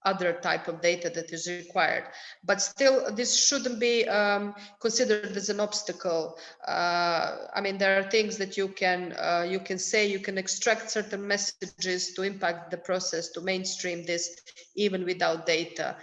other type of data that is required. But still, this shouldn't be considered as an obstacle. I mean, there are things that you can say, you can extract certain messages to impact the process, to mainstream this, even without data.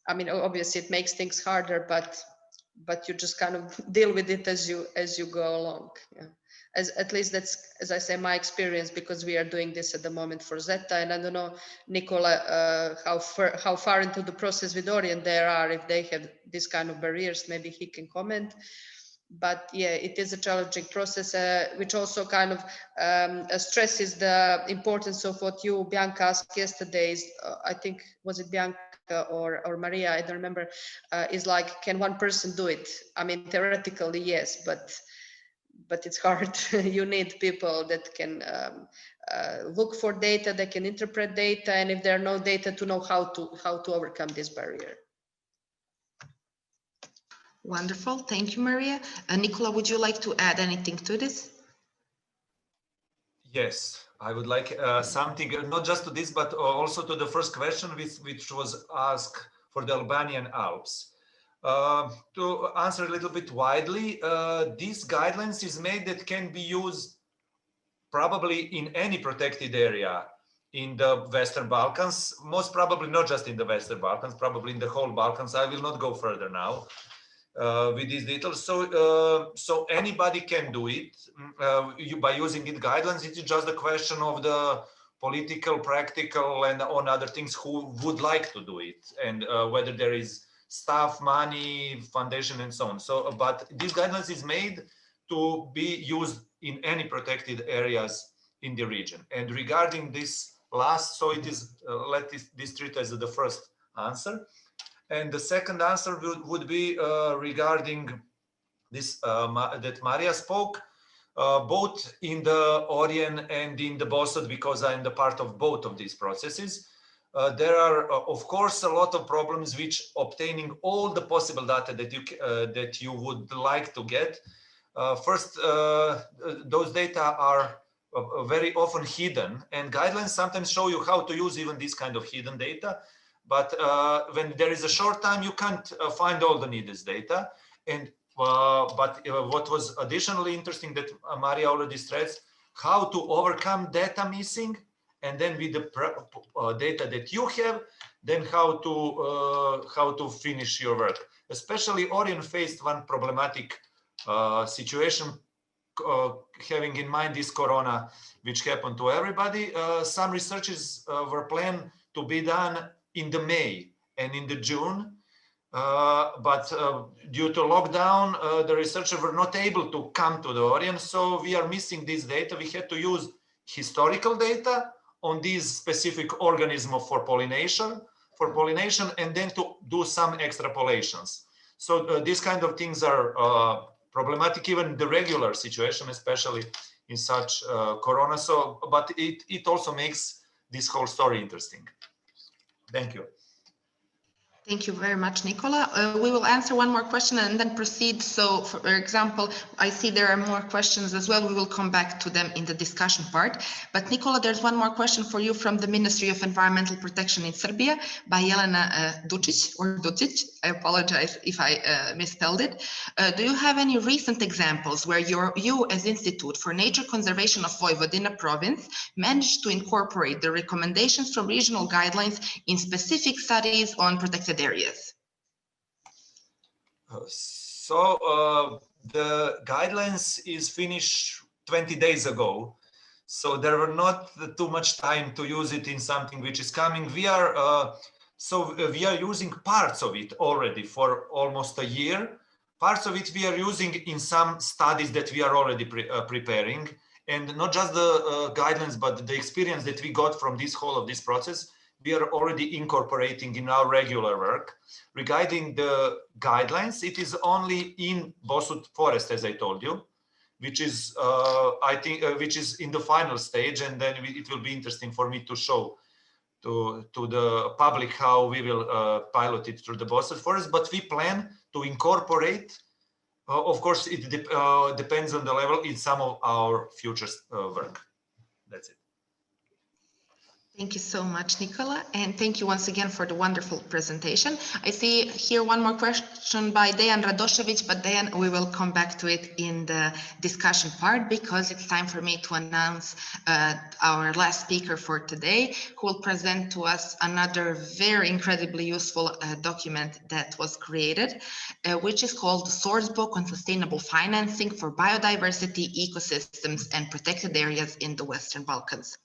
I mean, obviously it makes things harder, but you just kind of deal with it as you go along. Yeah. At least that's, as I say, my experience, because we are doing this at the moment for Zeta. And I don't know, Nicola, how far into the process with Orient there are, if they have this kind of barriers, maybe he can comment. But yeah, it is a challenging process, which also kind of stresses the importance of what you, Bianca, asked yesterday. I think, was it Bianca or Maria? I don't remember. Is like, can one person do it? I mean, theoretically, yes, but it's hard. You need people that can look for data, that can interpret data, and if there are no data, to know how to overcome this barrier. Wonderful. Thank you, Maria. Nicola, would you like to add anything to this? Yes, I would like something, not just to this, but also to the first question, which was asked for the Albanian Alps. To answer a little bit widely, these guidelines is made that can be used probably in any protected area in the Western Balkans, most probably not just in the Western Balkans, probably in the whole Balkans. I will not go further now with these details. So anybody can do it by using it guidelines. It's just a question of the political, practical, and on other things who would like to do it, and whether there is staff, money, foundation, and so on. So, but this guidelines is made to be used in any protected areas in the region. And regarding this last, so it is, let this treat as the first answer. And the second answer would be regarding this that Maria spoke, both in the Orion and in the BOSUD, because I'm the part of both of these processes. There are, of course, a lot of problems which obtaining all the possible data that you would like to get. First, those data are very often hidden, and guidelines sometimes show you how to use even this kind of hidden data. But when there is a short time, you can't find all the needed data. And but what was additionally interesting that Maria already stressed, how to overcome data missing, and then with the data that you have, then how to finish your work. Especially Orion faced one problematic situation, having in mind this corona, which happened to everybody. Some researches were planned to be done in the May and in the June, but due to lockdown, the researchers were not able to come to the Orion, so we are missing this data. We had to use historical data on these specific organisms for pollination, and then to do some extrapolations. So these kind of things are problematic even in the regular situation, especially in such corona. So, but it also makes this whole story interesting. Thank you. Thank you very much, Nicola. We will answer one more question and then proceed. So, for example, I see there are more questions as well. We will come back to them in the discussion part. But Nicola, there's one more question for you from the Ministry of Environmental Protection in Serbia by Jelena Ducic. I apologize if I misspelled it. Do you have any recent examples where you as Institute for Nature Conservation of Vojvodina province managed to incorporate the recommendations from regional guidelines in specific studies on protected areas? So the guidelines is finished 20 days ago. So there were not too much time to use it in something which is coming. We are using parts of it already for almost a year. Parts of it we are using in some studies that we are already preparing, and not just the guidelines, but the experience that we got from this whole of this process, we are already incorporating in our regular work. Regarding the guidelines, it is only in BOSUD forest, as I told you, which is, I think, which is in the final stage, and then it will be interesting for me to show to the public how we will pilot it through the BOSUD forest. But we plan to incorporate, of course, it depends on the level, in some of our future work. That's it. Thank you so much, Nicola, and thank you once again for the wonderful presentation. I see here one more question by Dejan Radošević, but Dejan, we will come back to it in the discussion part, because it's time for me to announce our last speaker for today, who will present to us another very incredibly useful document that was created, which is called the Sourcebook on Sustainable Financing for Biodiversity, Ecosystems and Protected Areas in the Western Balkans.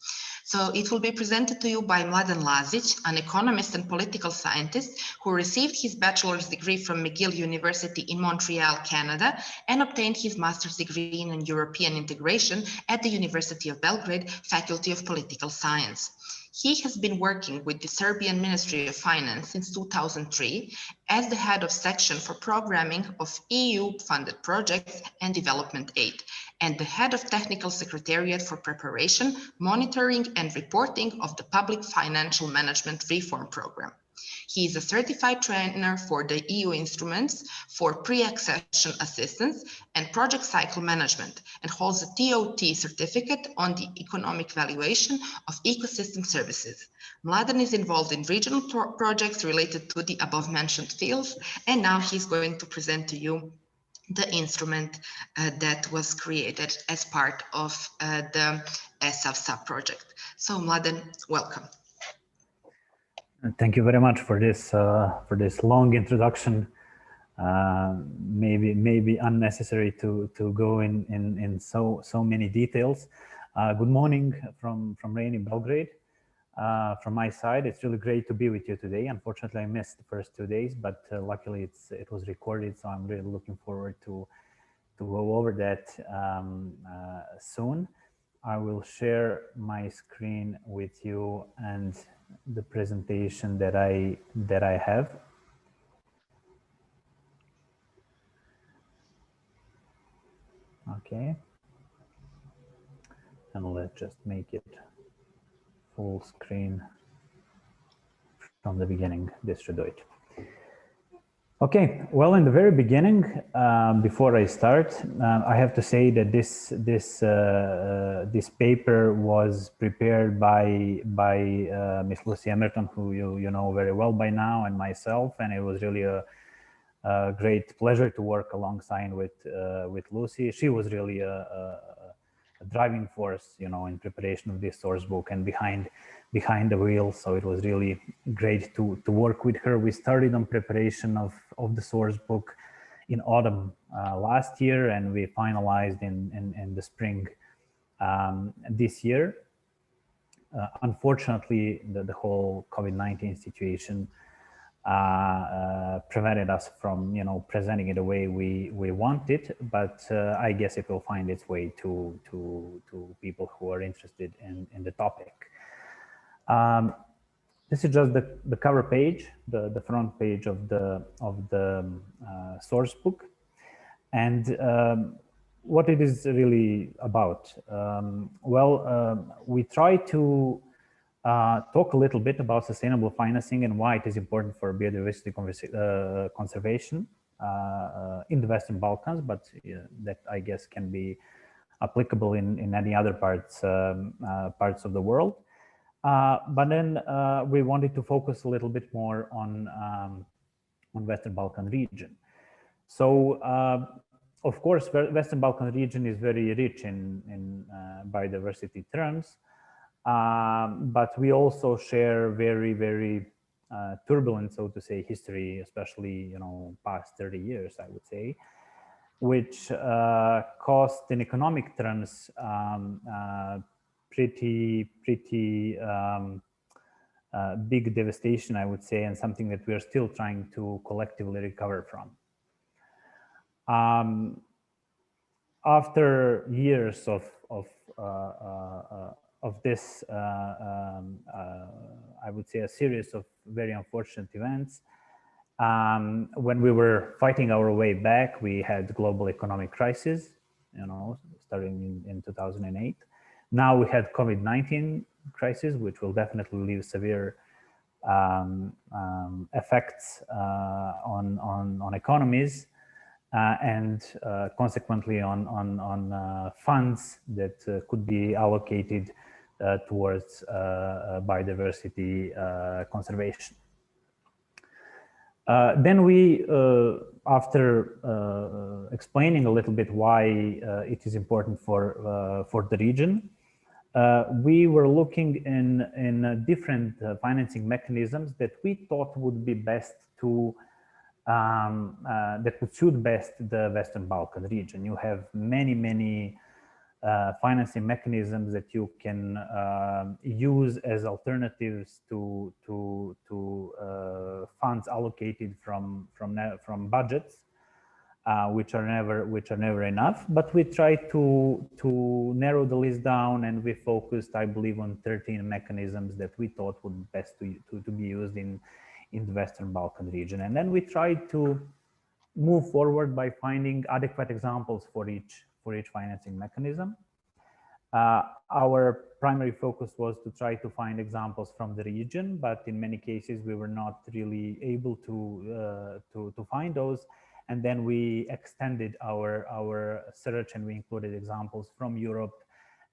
So it will be presented to you by Mladen Lazić, an economist and political scientist who received his bachelor's degree from McGill University in Montreal, Canada, and obtained his master's degree in European integration at the University of Belgrade, Faculty of Political Science. He has been working with the Serbian Ministry of Finance since 2003 as the head of section for programming of EU-funded projects and development aid, and the head of technical secretariat for preparation, monitoring, and reporting of the Public Financial Management Reform Program. He is a certified trainer for the EU instruments for pre-accession assistance and project cycle management, and holds a TOT certificate on the economic valuation of ecosystem services. Mladen is involved in regional projects related to the above-mentioned fields, and now he's going to present to you the instrument that was created as part of the SAVSA project. So Mladen, welcome. Thank you very much for this long introduction. Maybe unnecessary to go in so many details. Good morning from rainy Belgrade. From my side, it's really great to be with you today. Unfortunately, I missed the first 2 days, but luckily it was recorded, so I'm really looking forward to go over that soon. I will share my screen with you, and the presentation that I have. Okay, and let's just make it full screen from the beginning. This should do it. Okay, well, in the very beginning, before I start, I have to say that this paper was prepared by Miss Lucy Emerton, who you know very well by now, and myself, and it was really a great pleasure to work alongside with Lucy. She was really a driving force, you know, in preparation of this source book and behind the wheel. So it was really great to work with her. We started on preparation of the source book in autumn last year, and we finalized in the spring this year. Unfortunately, the whole COVID-19 situation prevented us from, you know, presenting it the way we want it, but I guess it will find its way to people who are interested in the topic. This is just the cover page, the front page of the source book, and what it is really about. We try to talk a little bit about sustainable financing and why it is important for biodiversity conservation in the Western Balkans, but that I guess can be applicable in any other parts of the world. But then we wanted to focus a little bit more on Western Balkan region. So of course, Western Balkan region is very rich in biodiversity terms. But we also share very turbulent, so to say, history, especially, you know, past 30 years, I would say, which cost in economic terms pretty big devastation, I would say, and something that we are still trying to collectively recover from. After years of this, I would say, a series of very unfortunate events. When we were fighting our way back, we had global economic crisis, you know, starting in 2008. Now we had COVID-19 crisis, which will definitely leave severe effects on economies. And consequently on funds that could be allocated towards biodiversity conservation. Then we, after explaining a little bit why it is important for the region, we were looking in different financing mechanisms that we thought would be best to that would suit best the Western Balkan region. You have many financing mechanisms that you can use as alternatives to funds allocated from budgets, which are never enough. But we tried to narrow the list down, and we focused, I believe, on 13 mechanisms that we thought would be best to be used in the Western Balkan region. And then we tried to move forward by finding adequate examples for each financing mechanism. Our primary focus was to try to find examples from the region, but in many cases we were not really able to find those. And then we extended our search, and we included examples from Europe,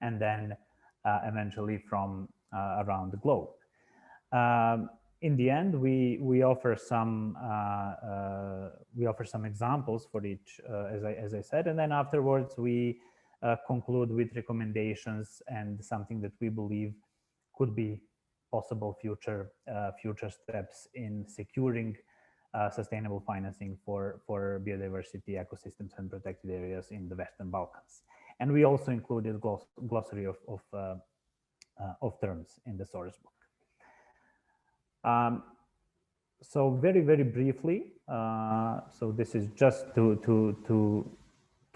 and then eventually from around the globe. In the end, we offer some examples for each, as I said, and then afterwards we conclude with recommendations and something that we believe could be possible future steps in securing sustainable financing for biodiversity, ecosystems, and protected areas in the Western Balkans. And we also included glossary of terms in the source book. So very briefly, so this is just to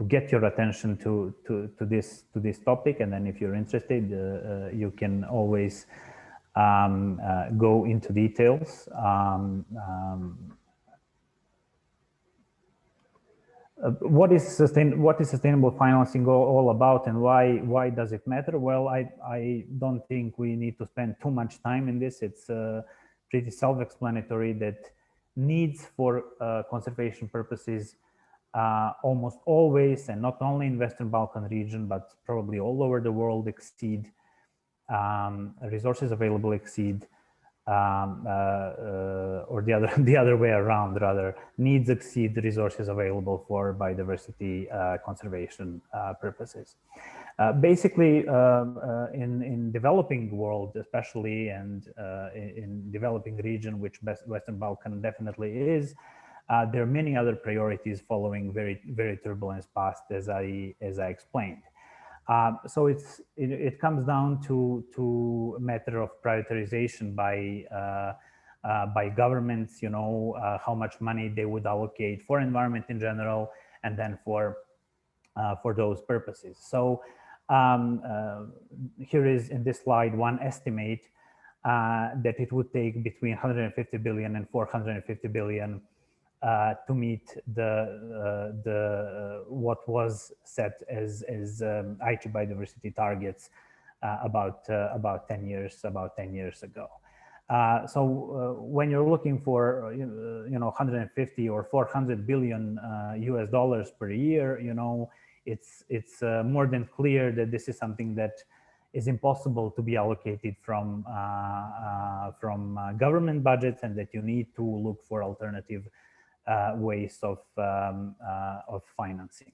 get your attention to this topic, and then if you're interested, you can always go into details. What is sustainable financing all about, and why does it matter? Well, I don't think we need to spend too much time in this. It's pretty self-explanatory that needs for conservation purposes almost always, and not only in Western Balkan region, but probably all over the world, exceed resources available exceed, or the other way around, rather, needs exceed the resources available for biodiversity conservation purposes. Basically, in developing world, especially, and in developing region, which Western Balkan definitely is, there are many other priorities following very turbulent past, as I explained. So it comes down to a matter of prioritization by governments, you know, how much money they would allocate for environment in general, and then for those purposes. So here is in this slide one estimate that it would take between 150 billion and 450 billion to meet what was set as Aichi biodiversity targets about 10 years ago. So when you're looking for 150 or 400 billion US dollars per year, you know, it's more than clear that this is something that is impossible to be allocated from government budgets, and that you need to look for alternative ways of financing.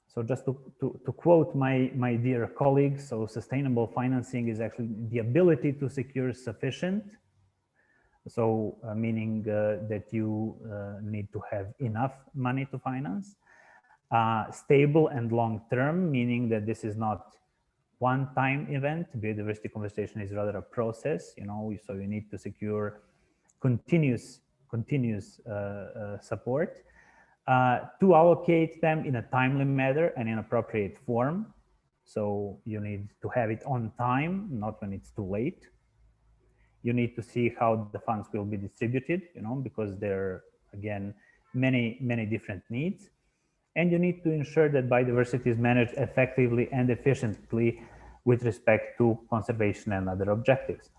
So just to quote my dear colleagues, so sustainable financing is actually the ability to secure sufficient, so meaning that you need to have enough money to finance, stable and long-term, meaning that this is not one-time event. Biodiversity conservation is rather a process, you know, so you need to secure continuous support, to allocate them in a timely manner and in appropriate form. So you need to have it on time, not when it's too late. You need to see how the funds will be distributed, you know, because there are, again, many different needs. And you need to ensure that biodiversity is managed effectively and efficiently with respect to conservation and other objectives.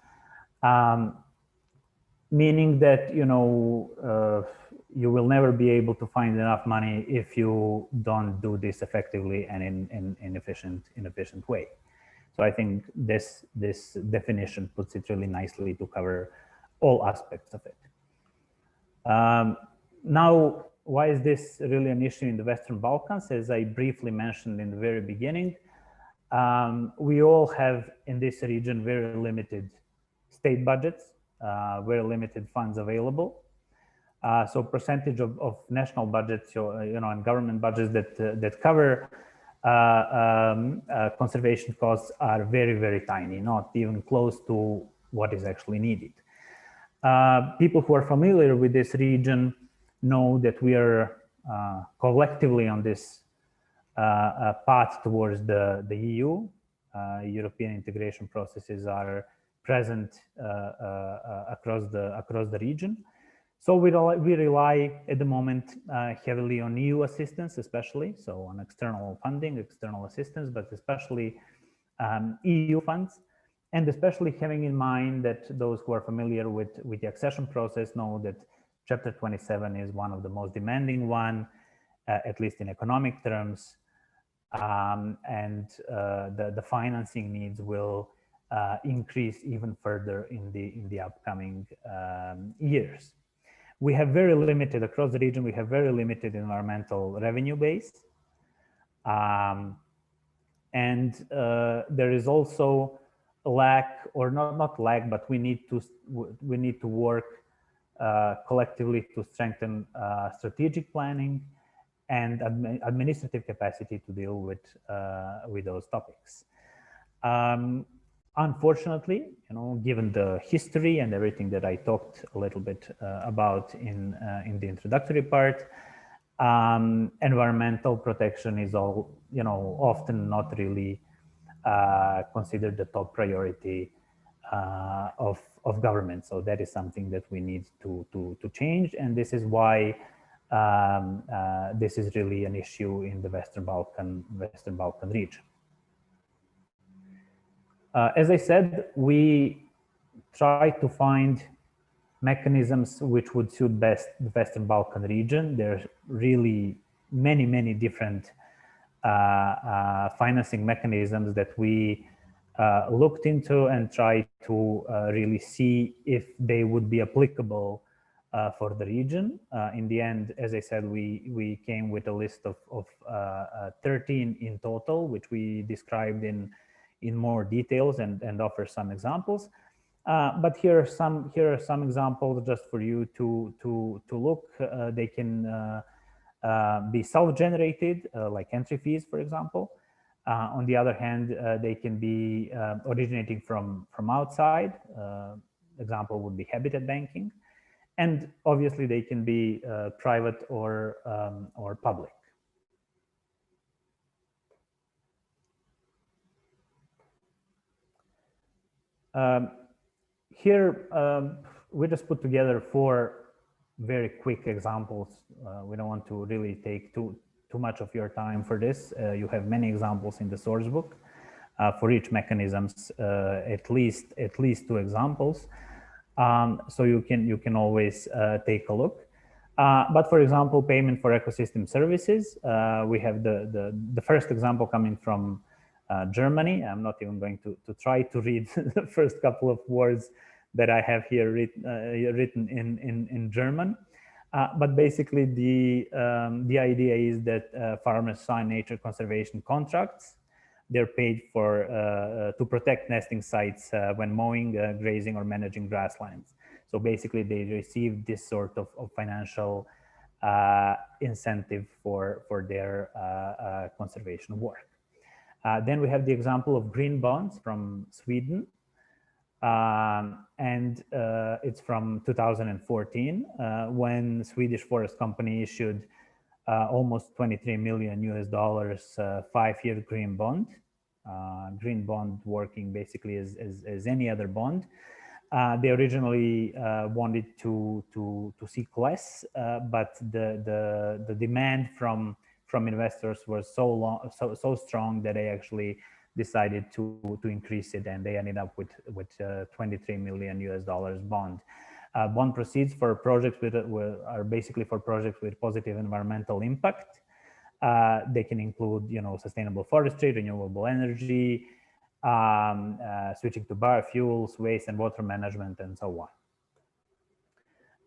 Meaning that, you know, you will never be able to find enough money if you don't do this effectively and in efficient way. So I think this definition puts it really nicely to cover all aspects of it. Now, why is this really an issue in the Western Balkans? As I briefly mentioned in the very beginning, we all have in this region very limited state budgets, very limited funds available. So percentage of national budgets, you know, and government budgets that cover conservation costs are very tiny, not even close to what is actually needed. People who are familiar with this region know that we are collectively on this path towards the EU. European integration processes are present across the region. So we rely at the moment heavily on EU assistance, especially, so on external funding, external assistance, but especially EU funds. And especially having in mind that those who are familiar with the accession process know that Chapter 27 is one of the most demanding one, at least in economic terms, and the financing needs will increase even further in the upcoming years. We have very limited, across the region, we have very limited environmental revenue base. And there is also a lack, or not lack, but we need to work collectively to strengthen strategic planning and administrative capacity to deal with those topics. Unfortunately, you know, given the history and everything that I talked a little bit about in the introductory part, environmental protection is often not really considered the top priority of government. So that is something that we need to change, and this is why this is really an issue in the Western Balkan region. As I said, we try to find mechanisms which would suit best the Western Balkan region. There's really many different financing mechanisms that we looked into and tried to really see if they would be applicable for the region. In the end, as I said, we came with a list of 13 in total, which we described in more details and offer some examples. But here are some examples just for you to look. They can be self-generated, like entry fees, for example. On the other hand, they can be originating from outside. Example would be habitat banking, and obviously they can be private or public. Here, we just put together 4 very quick examples. We don't want to really take too much of your time for this. You have many examples in the source book. For each mechanisms, at least 2 examples. So you can always take a look. But for example, payment for ecosystem services, we have the first example coming from Germany. I'm not even going to try to read the first couple of words that I have here written in German. But basically the idea is that farmers sign nature conservation contracts. They're paid for to protect nesting sites when mowing, grazing, or managing grasslands. So basically they receive this sort of financial incentive for their conservation work. Then we have the example of green bonds from Sweden. And it's from 2014 when Swedish Forest Company issued almost $23 million US 5-year green bond. Green bond working basically as any other bond. They originally wanted to seek less, but the demand from investors was so strong that they actually decided to increase it, and they ended up with $23 million US bond. Bond proceeds for projects are basically for projects with positive environmental impact. They can include, sustainable forestry, renewable energy, switching to biofuels, waste and water management, and so on.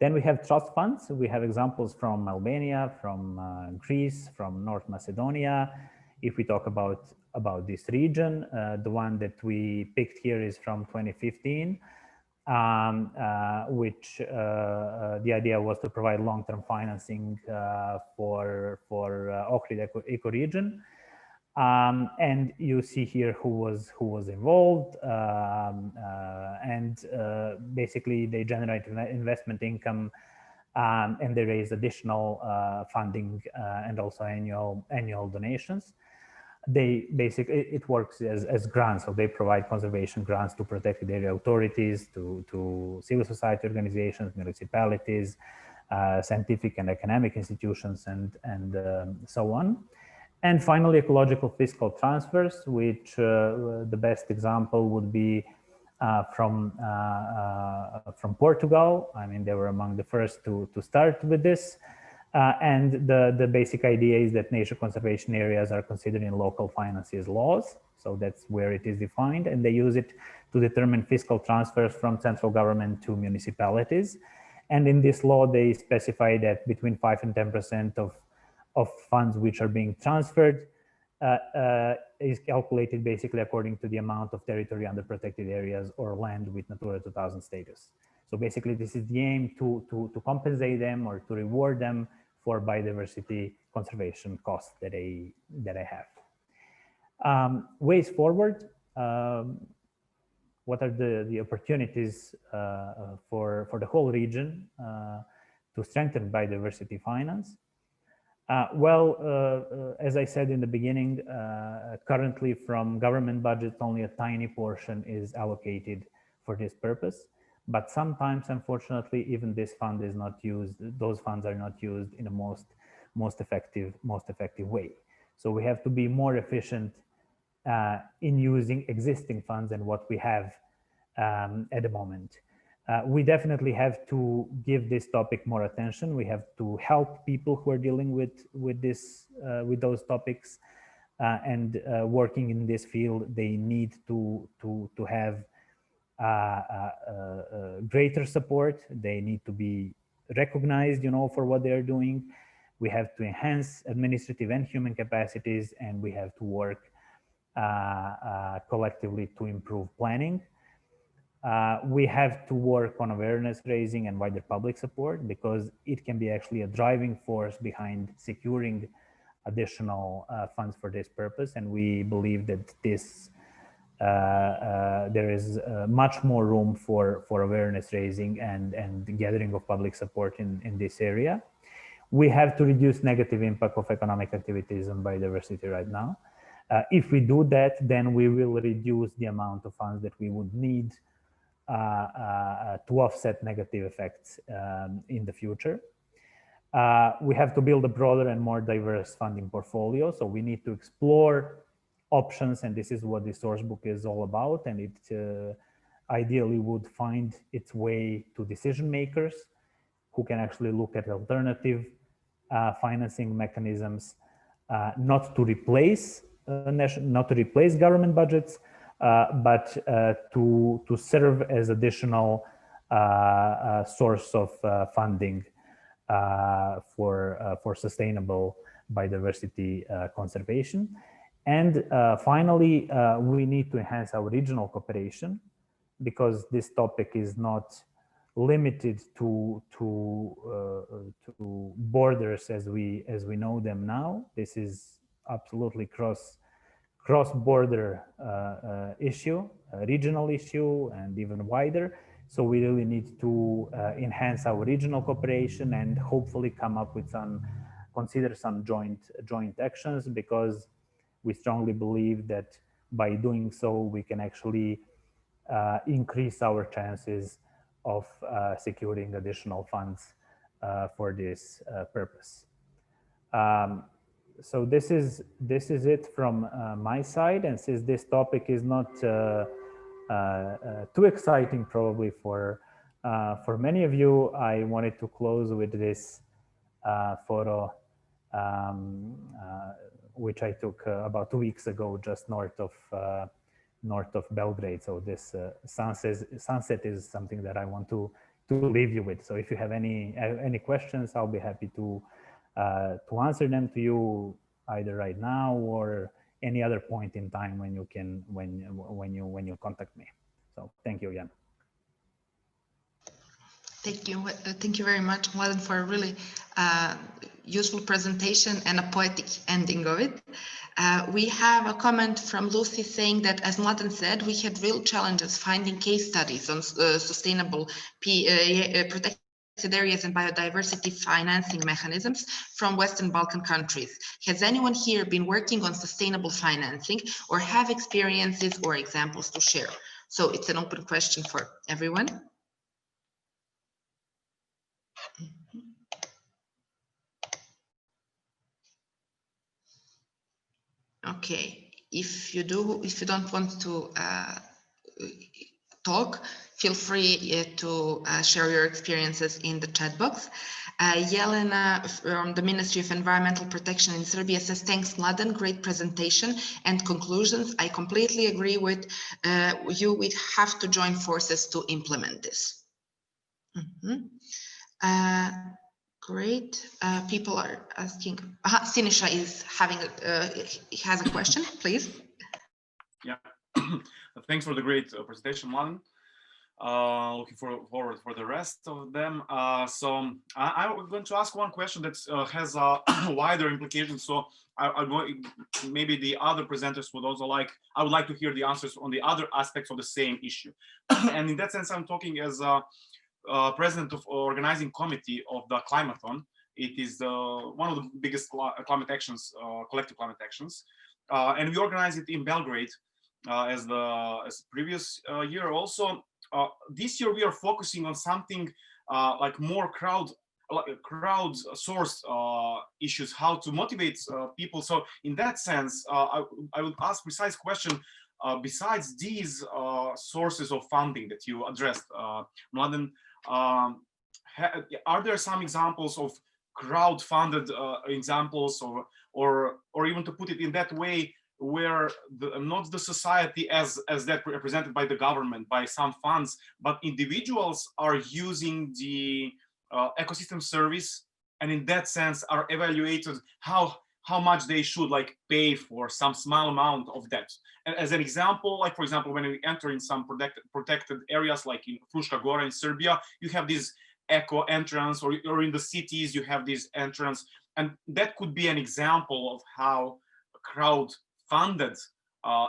Then we have trust funds. We have examples from Albania, from Greece, from North Macedonia. If we talk about this region, the one that we picked here is from 2015, which the idea was to provide long-term financing for Ohrid ecoregion. And you see here who was involved, and basically they generate investment income, and they raise additional funding and also annual donations. It works as grants, so they provide conservation grants to protected area authorities, to civil society organizations, municipalities, scientific and academic institutions, and so on. And finally, ecological fiscal transfers, which the best example would be from Portugal. I mean, they were among the first to start with this. And the basic idea is that nature conservation areas are considered in local finances laws. So that's where it is defined. And they use it to determine fiscal transfers from central government to municipalities. And in this law, they specify that between 5 and 10% of funds which are being transferred is calculated basically according to the amount of territory under protected areas or land with Natura 2000 status. So basically, this is the aim to compensate them or to reward them for biodiversity conservation costs that they have. Ways forward. What are the opportunities for the whole region to strengthen biodiversity finance? As I said in the beginning, currently from government budgets, only a tiny portion is allocated for this purpose. But sometimes, unfortunately, even this fund is not used. Those funds are not used in the most effective way. So we have to be more efficient in using existing funds and what we have at the moment. We definitely have to give this topic more attention. We have to help people who are dealing with those topics and working in this field. They need to have greater support. They need to be recognized, for what they are doing. We have to enhance administrative and human capacities, and we have to work collectively to improve planning. We have to work on awareness raising and wider public support, because it can be actually a driving force behind securing additional funds for this purpose. And we believe that this there is much more room for awareness raising and gathering of public support in this area. We have to reduce negative impact of economic activities on biodiversity right now. If we do that, then we will reduce the amount of funds that we would need to offset negative effects in the future. We have to build a broader and more diverse funding portfolio. So we need to explore options, and this is what the source book is all about. And it ideally would find its way to decision makers who can actually look at alternative financing mechanisms, not to replace government budgets, but to serve as additional source of funding for sustainable biodiversity conservation. And finally, we need to enhance our regional cooperation, because this topic is not limited to borders as we know them now. This is absolutely cross-border issue, a regional issue, and even wider. So we really need to enhance our regional cooperation and hopefully come up with consider some joint actions, because we strongly believe that by doing so, we can actually increase our chances of securing additional funds for this purpose. So this is it from my side. And since this topic is not too exciting probably for many of you, I wanted to close with this photo, which I took about 2 weeks ago, just north of Belgrade. So this sunset is something that I want to leave you with. So if you have any questions, I'll be happy to answer them to you either right now or any other point in time when you contact me. So thank you again. Thank you very much, Mladen, for a really useful presentation and a poetic ending of it. We have a comment from Lucy saying that, as Mladen said, we had real challenges finding case studies on sustainable protected areas and biodiversity financing mechanisms from Western Balkan countries. Has anyone here been working on sustainable financing or have experiences or examples to share? So it's an open question for everyone. Okay, if you don't want to talk, feel free to share your experiences in the chat box. Jelena from the Ministry of Environmental Protection in Serbia says, thanks, Mladen, great presentation and conclusions. I completely agree with you. We have to join forces to implement this. Great. People are asking. Sinisha is has a question, please. Yeah. Thanks for the great presentation, Mladen. Looking forward for the rest of them. So I'm going to ask one question that has a wider implication. So maybe the other presenters would also I would like to hear the answers on the other aspects of the same issue. And in that sense, I'm talking as president of organizing committee of the Climathon, It is one of the biggest climate actions, collective climate actions, and we organize it in Belgrade as previous year. Also, this year we are focusing on something like more crowd-sourced issues, how to motivate people. So in that sense, I would ask precise question. Besides these sources of funding that you addressed, Mladen, are there some examples of crowd-funded examples, or even to put it in that way, where not the society as that represented by the government, by some funds, but individuals are using the ecosystem service, and in that sense are evaluated how much they should like pay for some small amount of that. And as an example, like for example, when we enter in some protected areas, like in Fruška Gora in Serbia, you have this eco entrance, or in the cities you have this entrance, and that could be an example of how crowd-funded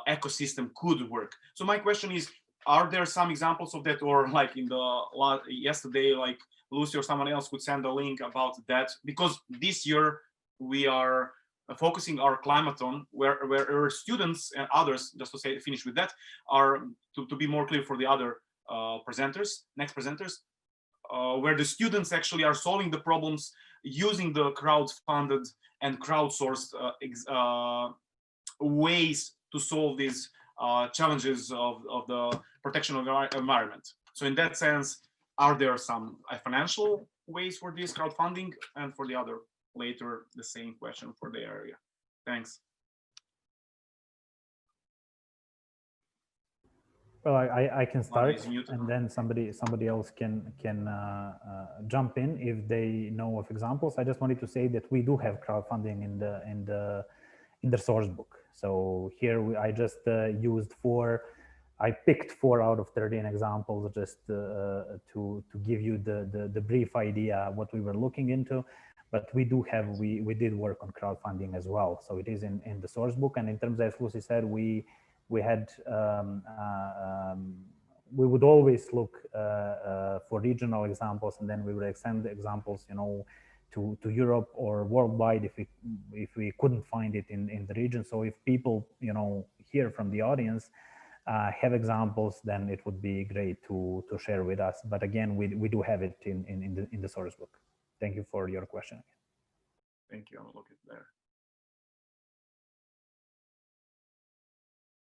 ecosystem could work. So my question is, are there some examples of that, or like in the yesterday, like Lucy or someone else could send a link about that? Because this year we are focusing our climathon, where students and others, just to say, finish with that, are to be more clear for the other next presenters, where the students actually are solving the problems using the crowd-funded and crowdsourced ways to solve these challenges of the protection of the environment. So in that sense, are there some financial ways for this crowdfunding, and for the other later the same question for the area? Thanks. Well, I can start, and then somebody else can jump in if they know of examples. I just wanted to say that we do have crowdfunding in the source book. So here I just I picked 4 out of 13 examples just to give you the brief idea what we were looking into. But we did work on crowdfunding as well. So it is in the source book. And in terms of, as Lucy said, we would always look for regional examples, and then we would extend the examples, to Europe or worldwide if we couldn't find it in the region. So if people, hear from the audience have examples, then it would be great to share with us. But again, we do have it in the source book. Thank you for your question. Thank you. I'll look at there.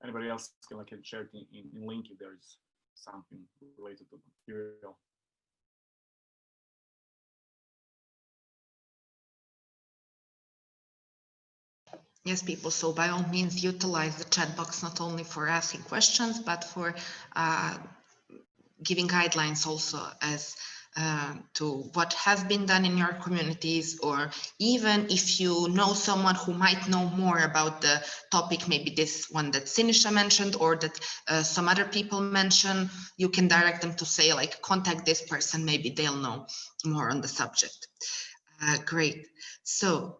Anybody else can share it in link if there is something related to material. Yes, people. So by all means, utilize the chat box not only for asking questions, but for giving guidelines also as to what has been done in your communities, or even if you know someone who might know more about the topic, maybe this one that Sinisha mentioned, or that some other people mention, you can direct them to say, like, contact this person, maybe they'll know more on the subject. Great. So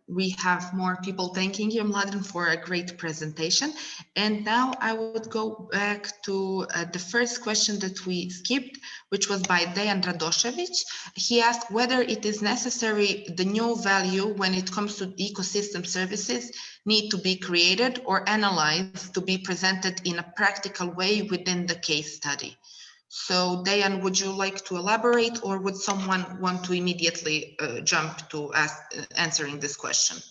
we have more people thanking you, Mladen, for a great presentation. And now I would go back to the first question that we skipped, which was by Dejan Radošević. He asked whether it is necessary the new value when it comes to ecosystem services need to be created or analyzed to be presented in a practical way within the case study. So Dejan, would you like to elaborate, or would someone want to immediately jump to answering this question?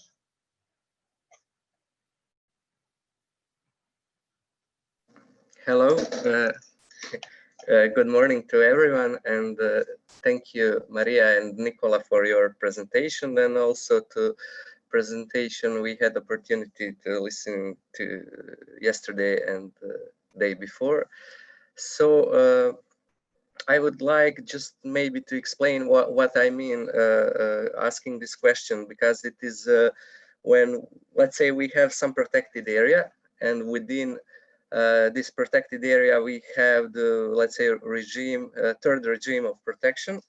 Hello, good morning to everyone, and thank you, Maria and Nicola, for your presentation, and also to presentation we had the opportunity to listen to yesterday and the day before. So I would like just maybe to explain what I mean asking this question, because it is when, let's say, we have some protected area, and within this protected area we have the, let's say, regime, third regime of protection.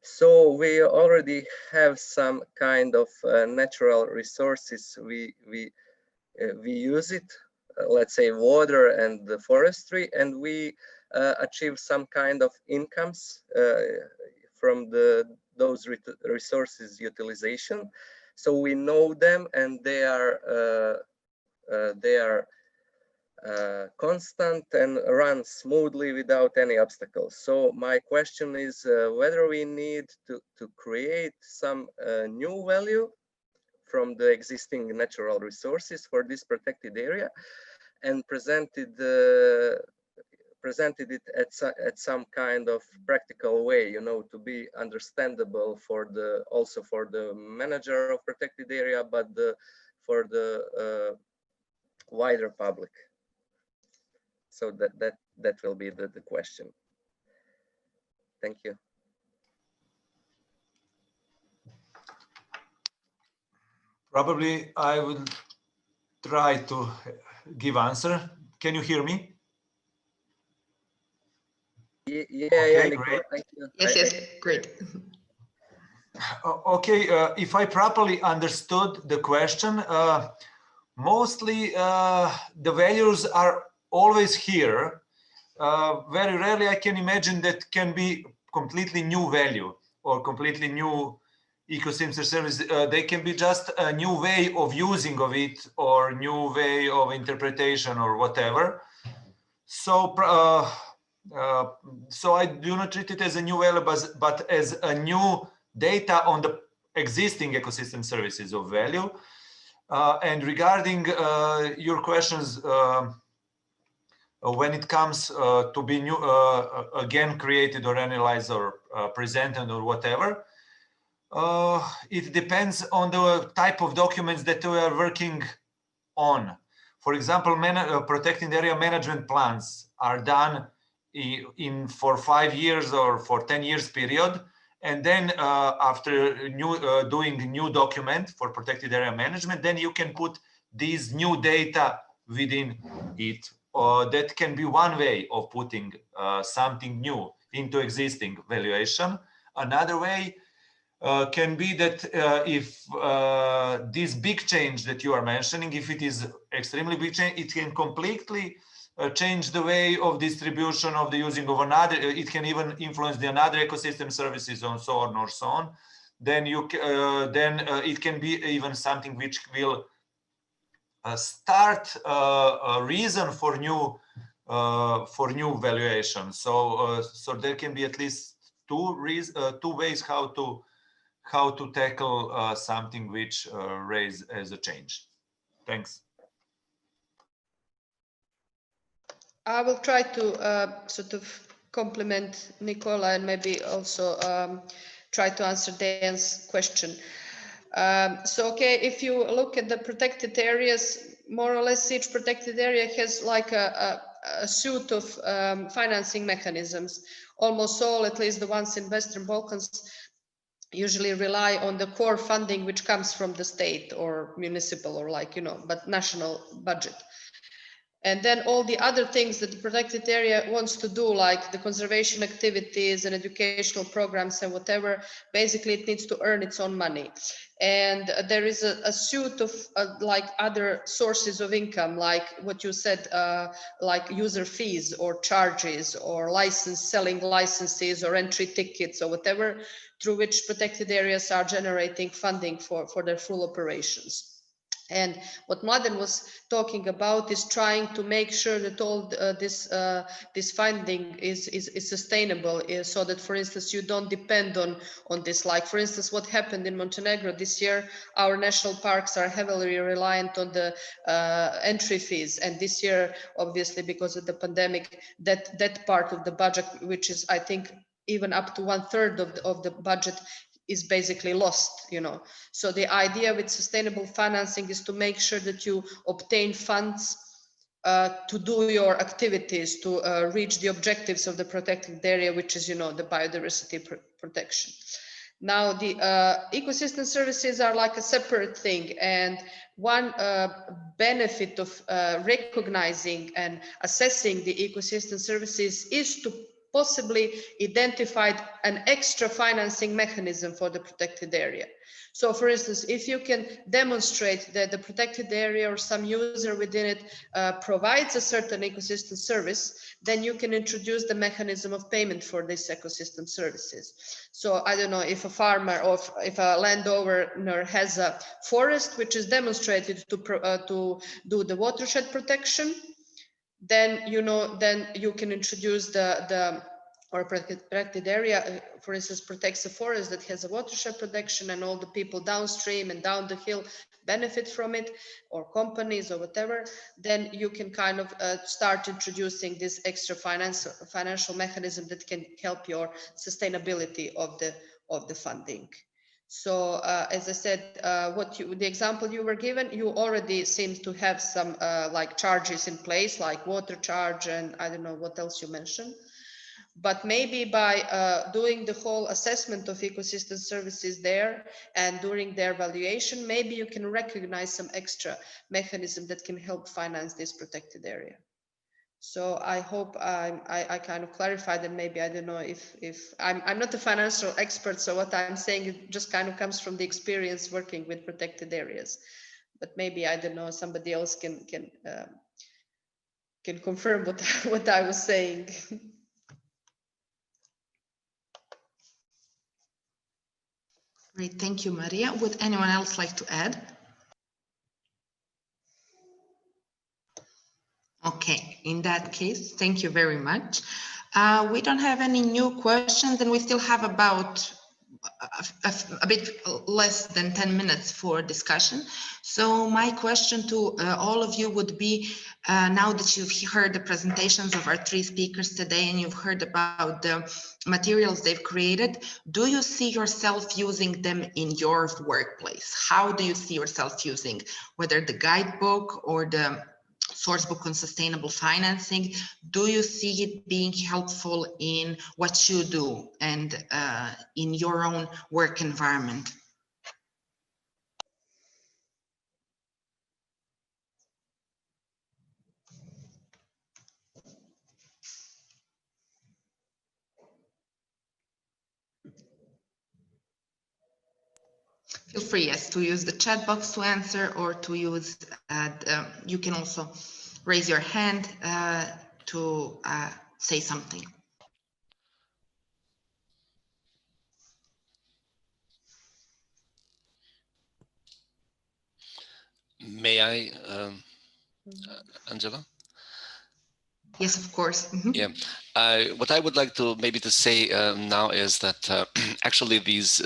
So we already have some kind of natural resources. We use it, let's say water and the forestry, and we achieve some kind of incomes from those resources utilization. So we know them, and they are constant and run smoothly without any obstacles. So my question is whether we need to create some new value from the existing natural resources for this protected area, and presented it at some kind of practical way, you know, to be understandable for the also for the manager of protected area, but for the wider public. So that will be the question. Thank you. Probably I will try to give answer. Can you hear me? Yeah, okay, yeah, Nicola, great. thank you. Yes, great. Okay, if I properly understood the question, mostly the values are always here. Very rarely I can imagine that can be completely new value or completely new ecosystem service. They can be just a new way of using of it, or new way of interpretation, or whatever. So so I do not treat it as a new value, but as a new data on the existing ecosystem services of value. And regarding your questions, when it comes to be new, again created or analyzed or presented or whatever, it depends on the type of documents that we are working on. For example, protecting area management plans are done for 5 years or for 10 years period. And then after doing new document for protected area management, then you can put these new data within it. That can be one way of putting something new into existing valuation. Another way can be that if this big change that you are mentioning, if it is extremely big change, it can completely change the way of distribution of the using of another. It can even influence the another ecosystem services and so on or so on. Then it can be even something which will start a reason for new valuation. So so there can be at least two ways how to tackle something which raise as a change. Thanks. I will try to sort of complement Nicola, and maybe also try to answer Dan's question. So, okay, if you look at the protected areas, more or less each protected area has like a suite of financing mechanisms. Almost all, at least the ones in Western Balkans, usually rely on the core funding which comes from the state or municipal or like, you know, but national budget. And then all the other things that the protected area wants to do, like the conservation activities and educational programs and whatever, basically it needs to earn its own money. And there is a suite of like other sources of income, like what you said, like user fees or charges or selling licenses or entry tickets or whatever, through which protected areas are generating funding for their full operations. And what Mladen was talking about is trying to make sure that all this funding is sustainable, so that, for instance, you don't depend on this. Like, for instance, what happened in Montenegro this year, our national parks are heavily reliant on the entry fees. And this year, obviously, because of the pandemic, that part of the budget, which is, I think, even up to 1/3 of the budget, is basically lost, you know. So the idea with sustainable financing is to make sure that you obtain funds to do your activities, to reach the objectives of the protected area, which is, you know, the biodiversity protection. Now, the ecosystem services are like a separate thing, and one benefit of recognizing and assessing the ecosystem services is to possibly identified an extra financing mechanism for the protected area. So for instance, if you can demonstrate that the protected area or some user within it provides a certain ecosystem service, then you can introduce the mechanism of payment for these ecosystem services. So I don't know, if a farmer or if a landowner has a forest which is demonstrated to do the watershed protection, then then you can introduce the or protected area, for instance, protects a forest that has a watershed protection, and all the people downstream and down the hill benefit from it, or companies or whatever. Then you can kind of start introducing this extra financial mechanism that can help your sustainability of the funding. So as I said, the example you were given, you already seem to have some like charges in place, like water charge, and I don't know what else you mentioned. But maybe by doing the whole assessment of ecosystem services there, and during their valuation, maybe you can recognize some extra mechanism that can help finance this protected area. So I hope I kind of clarified, and maybe I don't know if I'm not a financial expert, so what I'm saying, it just kind of comes from the experience working with protected areas. But maybe I don't know, somebody else can confirm what I was saying. Great, thank you, Maria. Would anyone else like to add? Okay, in that case, thank you very much. We don't have any new questions, and we still have about a bit less than 10 minutes for discussion. So my question to all of you would be, now that you've heard the presentations of our three speakers today, and you've heard about the materials they've created, do you see yourself using them in your workplace? How do you see yourself using, whether the guidebook or the source book on sustainable financing? Do you see it being helpful in what you do and in your own work environment? Feel free, yes, to use the chat box to answer, or to use, you can also raise your hand to say something. May I, Angela? Yes, of course. Mm-hmm. Yeah, what I would like to maybe to say now is that actually these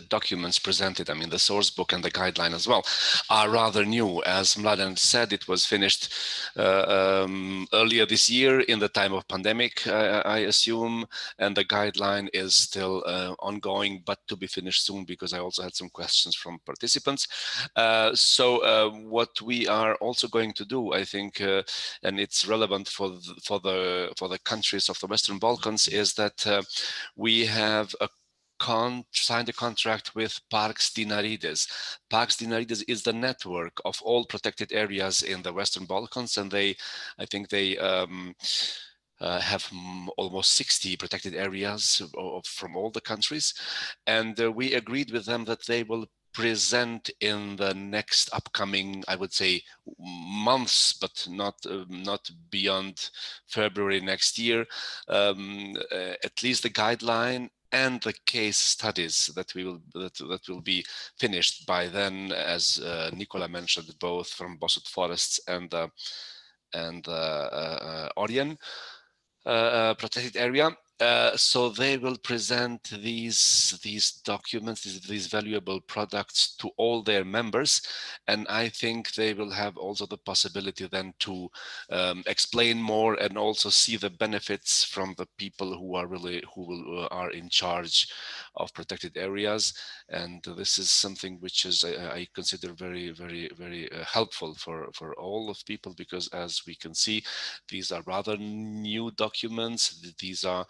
documents presented, I mean the source book and the guideline as well, are rather new. As Mladen said, it was finished earlier this year in the time of pandemic, I assume, and the guideline is still ongoing, but to be finished soon, because I also had some questions from participants. So what we are also going to do, I think, and it's relevant for the countries of the Western Balkans, is that we have signed a contract with Parks Dinarides. Parks Dinarides is the network of all protected areas in the Western Balkans, and I think they have almost 60 protected areas from all the countries. And we agreed with them that they will present in the next upcoming, I would say, months, but not beyond February next year, at least the guideline and the case studies that will be finished by then, as Nicola mentioned, both from Bosut Forests and Orien protected area. So they will present these documents, these valuable products to all their members, and I think they will have also the possibility then to explain more and also see the benefits from the people who are in charge of protected areas. And this is something which is I consider very, very, very helpful for all of people, because as we can see, these are rather new documents. These are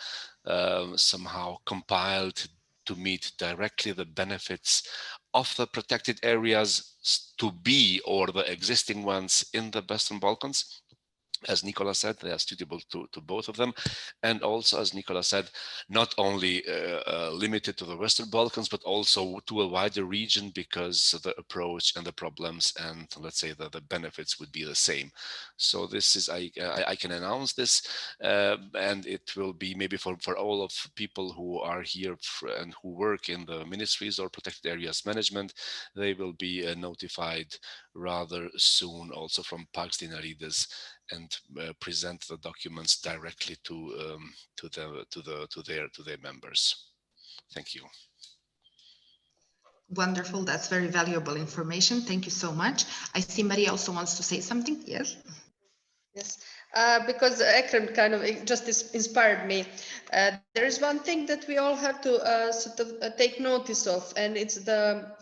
somehow compiled to meet directly the benefits of the protected areas to be, or the existing ones in the Western Balkans. As Nicola said, they are suitable to both of them. And also, as Nicola said, not only limited to the Western Balkans, but also to a wider region, because the approach and the problems and, let's say, the benefits would be the same. So this is, I can announce this, and it will be maybe for all of people who are here and who work in the ministries or protected areas management, they will be notified rather soon also from Pakistani leaders, and present the documents directly to their members. Thank you. Wonderful. That's very valuable information. Thank you so much. I see Maria also wants to say something. Yes. Yes, because Ekrem kind of just inspired me. There is one thing that we all have to sort of take notice of, and it's the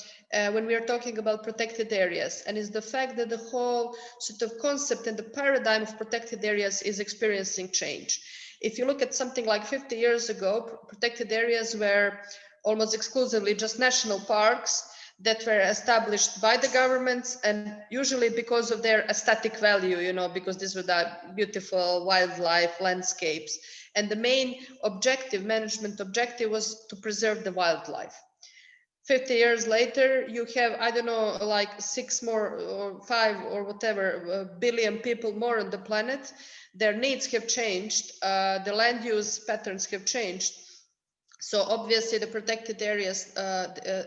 when we are talking about protected areas, and it's the fact that the whole sort of concept and the paradigm of protected areas is experiencing change. If you look at something like 50 years ago, protected areas were almost exclusively just national parks that were established by the governments, and usually because of their aesthetic value, you know, because these were that beautiful wildlife landscapes. And the main objective, management objective, was to preserve the wildlife. 50 years later, you have, I don't know, like 6 more or 5 or whatever billion people more on the planet. Their needs have changed. The land use patterns have changed. So obviously the protected areas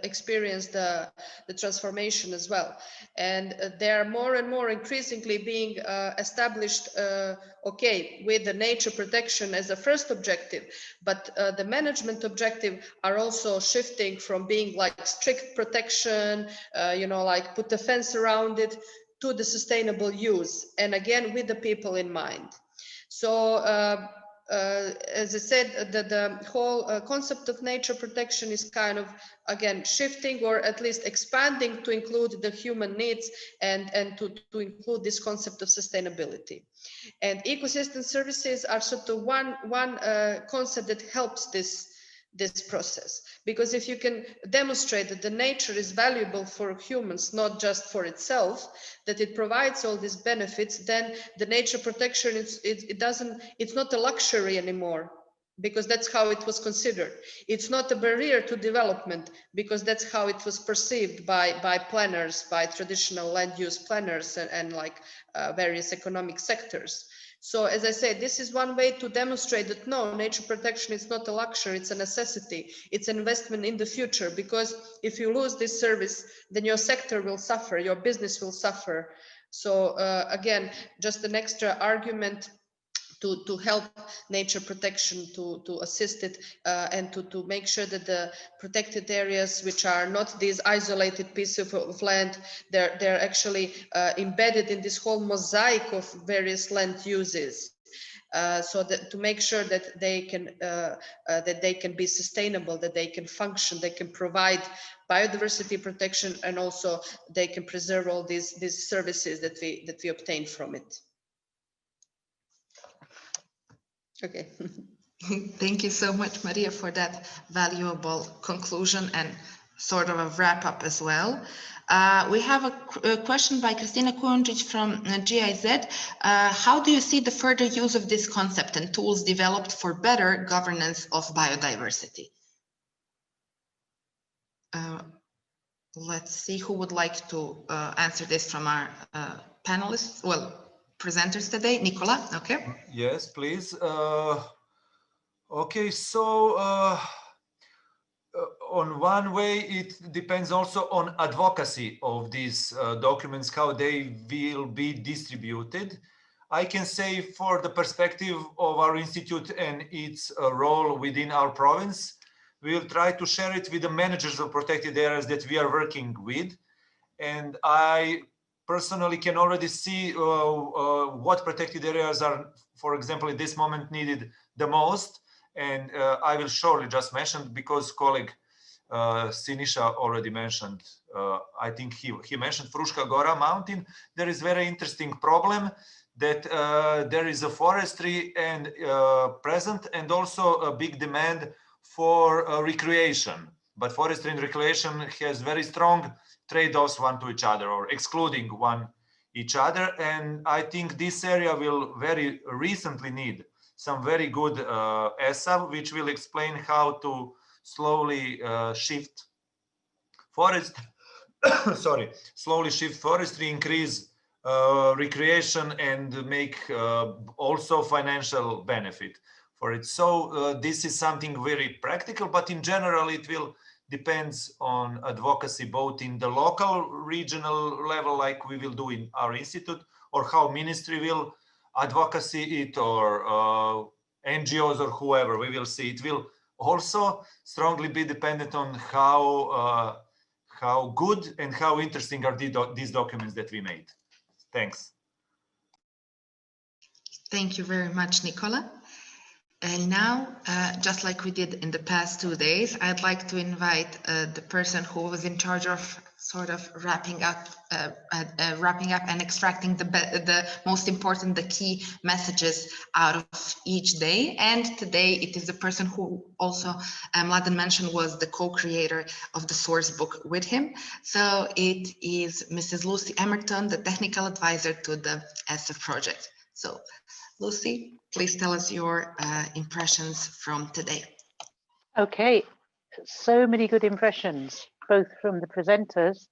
experience the transformation as well. And they are more and more increasingly being established, okay, with the nature protection as a first objective, but the management objective are also shifting from being like strict protection, you know, like put a fence around it, to the sustainable use, and again with the people in mind. So as I said, the whole concept of nature protection is kind of, again, shifting or at least expanding to include the human needs and to include this concept of sustainability. And ecosystem services are sort of one concept that helps this process, because if you can demonstrate that the nature is valuable for humans, not just for itself, that it provides all these benefits, then the nature protection it's not a luxury anymore, because that's how it was considered. It's not a barrier to development, because that's how it was perceived by planners, by traditional land use planners, and like various economic sectors. So as I said, this is one way to demonstrate that no, nature protection is not a luxury, it's a necessity. It's an investment in the future, because if you lose this service, then your sector will suffer, your business will suffer. So again, just an extra argument to help nature protection, to assist it, and to make sure that the protected areas, which are not these isolated pieces of land, they're actually embedded in this whole mosaic of various land uses. So that to make sure that they can be sustainable, that they can function, they can provide biodiversity protection, and also they can preserve all these services that we obtain from it. Okay. Thank you so much, Maria, for that valuable conclusion and sort of a wrap up as well. We have a question by Kristina Kunjic from GIZ. How do you see the further use of this concept and tools developed for better governance of biodiversity? Let's see who would like to answer this from our panelists, well, presenters today. Nicola, okay? Yes, please. Okay, so on one way, it depends also on advocacy of these documents, how they will be distributed. I can say for the perspective of our institute and its role within our province, we will try to share it with the managers of protected areas that we are working with. And I personally can already see what protected areas are, for example, at this moment needed the most. And I will surely just mention, because colleague Sinisha already mentioned, I think he mentioned Fruška Gora mountain. There is very interesting problem that there is a forestry and present, and also a big demand for recreation. But forestry and recreation has very strong trade-offs one to each other, or excluding one each other. And I think this area will very recently need some very good ESAV, which will explain how to slowly shift forest, sorry, slowly shift forestry, increase recreation, and make also financial benefit for it. So this is something very practical, but in general, it will depends on advocacy, both in the local, regional level, like we will do in our institute, or how ministry will advocacy it, or NGOs or whoever, we will see. It will also strongly be dependent on how good and how interesting are these documents that we made. Thanks. Thank you very much, Nicola. And now, just like we did in the past 2 days, I'd like to invite the person who was in charge of sort of wrapping up and extracting the most important, the key messages out of each day. And today it is the person who also Mladen mentioned was the co-creator of the source book with him. So it is Mrs. Lucy Emerton, the technical advisor to the ESAV project. So Lucy, please tell us your impressions from today. Okay, so many good impressions, both from the presenters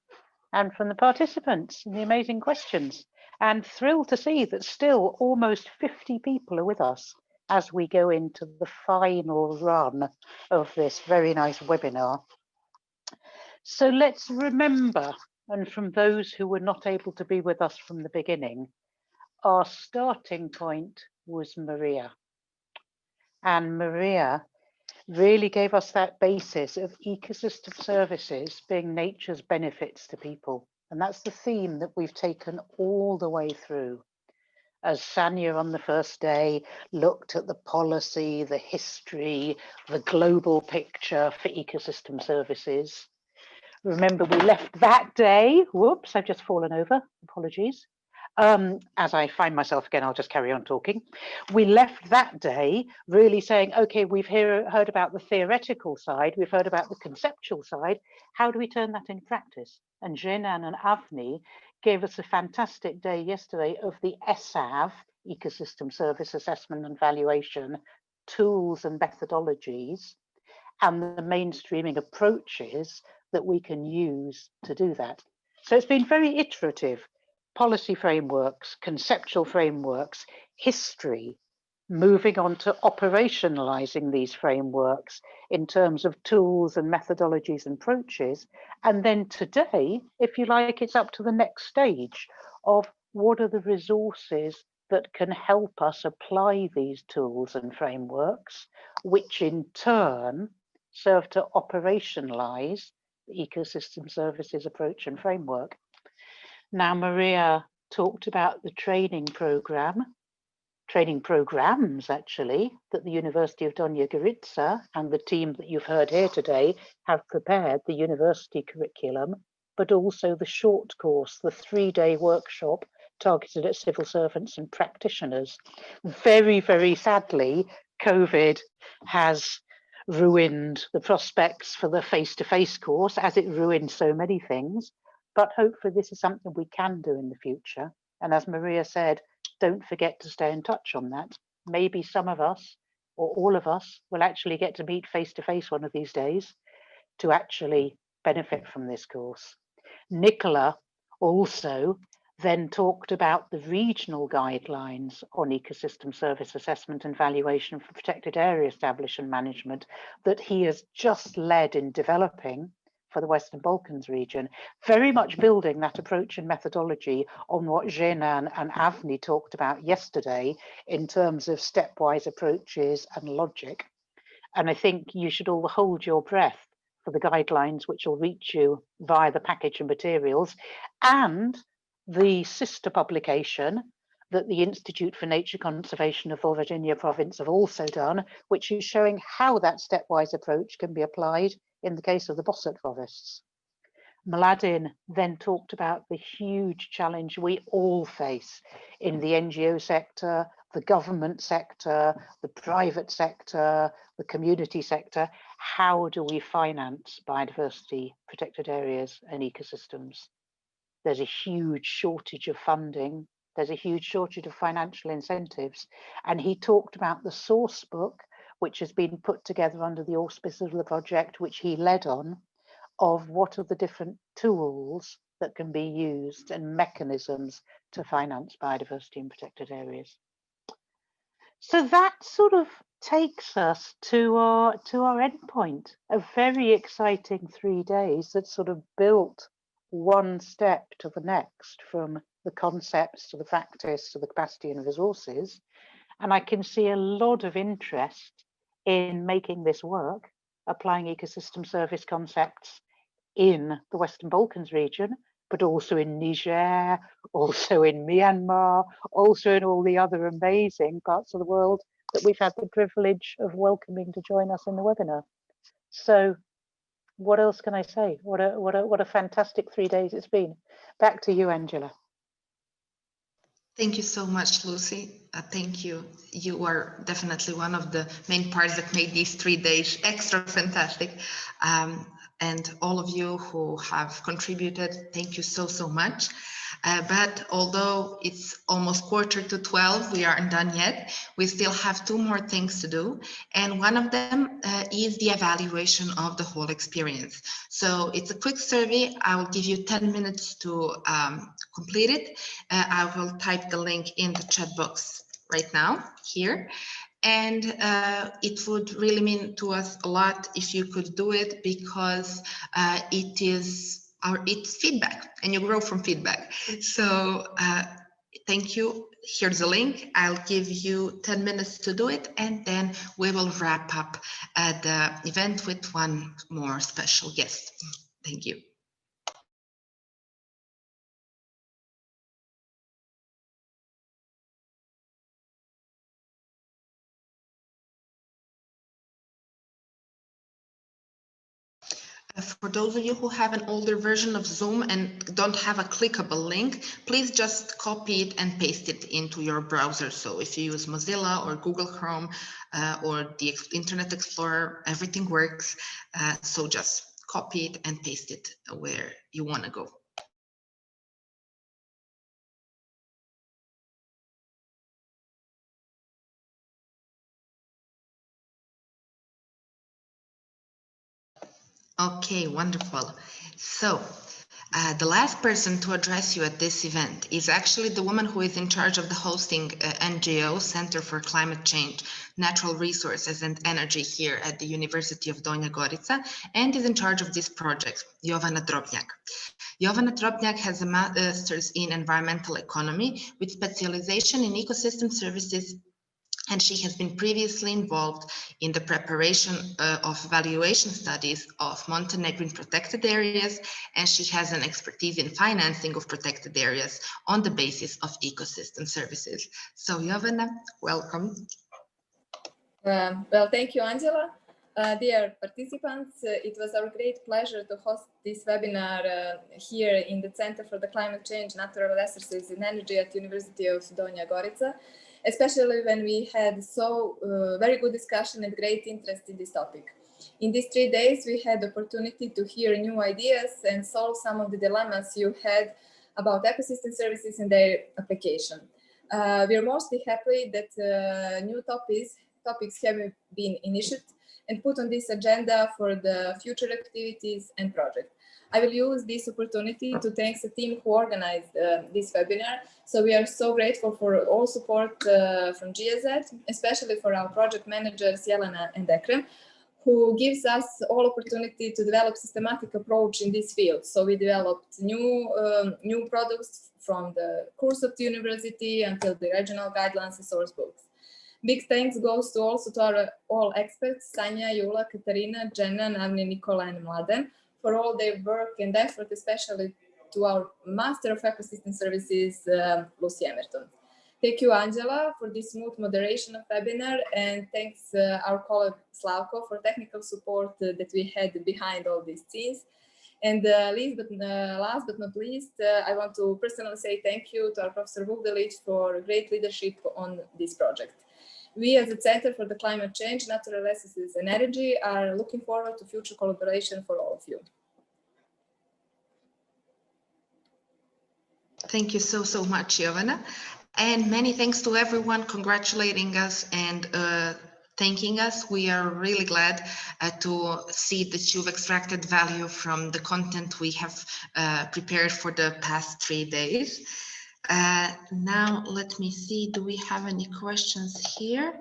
and from the participants, and the amazing questions. And thrilled to see that still almost 50 people are with us as we go into the final run of this very nice webinar. So let's remember, and from those who were not able to be with us from the beginning, our starting point was Maria. And Maria really gave us that basis of ecosystem services being nature's benefits to people. And that's the theme that we've taken all the way through. As Sanya on the first day looked at the policy, the history, the global picture for ecosystem services. Remember, we left that day, whoops, I've just fallen over, apologies. As I find myself again, I'll just carry on talking. We left that day really saying, okay, we've heard about the theoretical side, we've heard about the conceptual side. How do we turn that into practice? And Jenan and Avni gave us a fantastic day yesterday of the ESAV, Ecosystem Service Assessment and Valuation, tools and methodologies, and the mainstreaming approaches that we can use to do that. So it's been very iterative. Policy frameworks, conceptual frameworks, history, moving on to operationalizing these frameworks in terms of tools and methodologies and approaches. And then today, if you like, it's up to the next stage of what are the resources that can help us apply these tools and frameworks, which in turn serve to operationalize the ecosystem services approach and framework. Now, Maria talked about the training programs actually, that the University of Donja Gorica and the team that you've heard here today have prepared, the university curriculum, but also the short course, the 3-day workshop targeted at civil servants and practitioners. Very, very sadly, COVID has ruined the prospects for the face-to-face course, as it ruined so many things. But hopefully this is something we can do in the future. And as Maria said, don't forget to stay in touch on that. Maybe some of us or all of us will actually get to meet face-to-face one of these days to actually benefit from this course. Nicola also then talked about the regional guidelines on ecosystem service assessment and valuation for protected area establishment management that he has just led in developing for the Western Balkans region, very much building that approach and methodology on what Jenan and Avni talked about yesterday in terms of stepwise approaches and logic. And I think you should all hold your breath for the guidelines which will reach you via the package and materials, and the sister publication that the Institute for Nature Conservation of Virginia Province have also done, which is showing how that stepwise approach can be applied in the case of the Bossert forests. Mladen then talked about the huge challenge we all face in the NGO sector, the government sector, the private sector, the community sector. How do we finance biodiversity, protected areas and ecosystems? there's a huge shortage of funding, there's a huge shortage of financial incentives. And he talked about the source book, which has been put together under the auspices of the project, which he led on, of what are the different tools that can be used and mechanisms to finance biodiversity in protected areas. So that sort of takes us to our end point, a very exciting 3 days that sort of built one step to the next, from the concepts to the practice to the capacity and resources. And I can see a lot of interest in making this work, applying ecosystem service concepts in the Western Balkans region, but also in Niger, also in Myanmar, also in all the other amazing parts of the world that we've had the privilege of welcoming to join us in the webinar. So what else can I say? What a fantastic 3 days it's been. Back to you, Angela. Thank you so much, Lucy. Thank you. You are definitely one of the main parts that made these 3 days extra fantastic. And all of you who have contributed, thank you so much. But although it's almost 11:45, we aren't done yet. We still have 2 more things to do. And one of them is the evaluation of the whole experience. So it's a quick survey. I will give you 10 minutes to complete it. I will type the link in the chat box right now here. And it would really mean to us a lot if you could do it, because it's feedback and you grow from feedback. So thank you. Here's the link. I'll give you 10 minutes to do it, and then we will wrap up the event with one more special guest. Thank you. For those of you who have an older version of Zoom and don't have a clickable link, please just copy it and paste it into your browser. So if you use Mozilla or Google Chrome or the Internet Explorer, everything works. So just copy it and paste it where you want to go. Okay, wonderful. So the last person to address you at this event is actually the woman who is in charge of the hosting NGO Center for Climate Change, Natural Resources and Energy here at the University of Donja Gorica, and is in charge of this project, Jovana Drobnjak. Jovana Drobnjak has a master's in environmental economy with specialization in ecosystem services, and she has been previously involved in the preparation of evaluation studies of Montenegrin protected areas, and she has an expertise in financing of protected areas on the basis of ecosystem services. So Jovana, welcome. Well, thank you, Angela. Dear participants, it was our great pleasure to host this webinar here in the Center for the Climate Change, Natural Resources and Energy at University of Donja Gorica, especially when we had so very good discussion and great interest in this topic. In these 3 days, we had the opportunity to hear new ideas and solve some of the dilemmas you had about ecosystem services and their application. We are mostly happy that new topics have been initiated and put on this agenda for the future activities and projects. I will use this opportunity to thank the team who organized this webinar. So we are so grateful for all support from GIZ, especially for our project managers, Jelena and Ekrem, who gives us all opportunity to develop systematic approach in this field. So we developed new products from the course of the university until the regional guidelines and source books. Big thanks goes to also to our all experts, Sanja, Jula, Katarina, Jenna, Navni, Nicola, and Mladen, for all their work and effort, especially to our Master of Ecosystem Services, Lucy Emerton. Thank you, Angela, for this smooth moderation of webinar, and thanks our colleague Slavko for technical support that we had behind all these scenes. And last but not least, I want to personally say thank you to our Professor Vugdelic for great leadership on this project. We as a Center for the Climate Change, Natural Resources and Energy are looking forward to future collaboration for all of you. Thank you so much, Jovana. And many thanks to everyone congratulating us and thanking us. We are really glad to see that you've extracted value from the content we have prepared for the past 3 days. Now, let me see, do we have any questions here?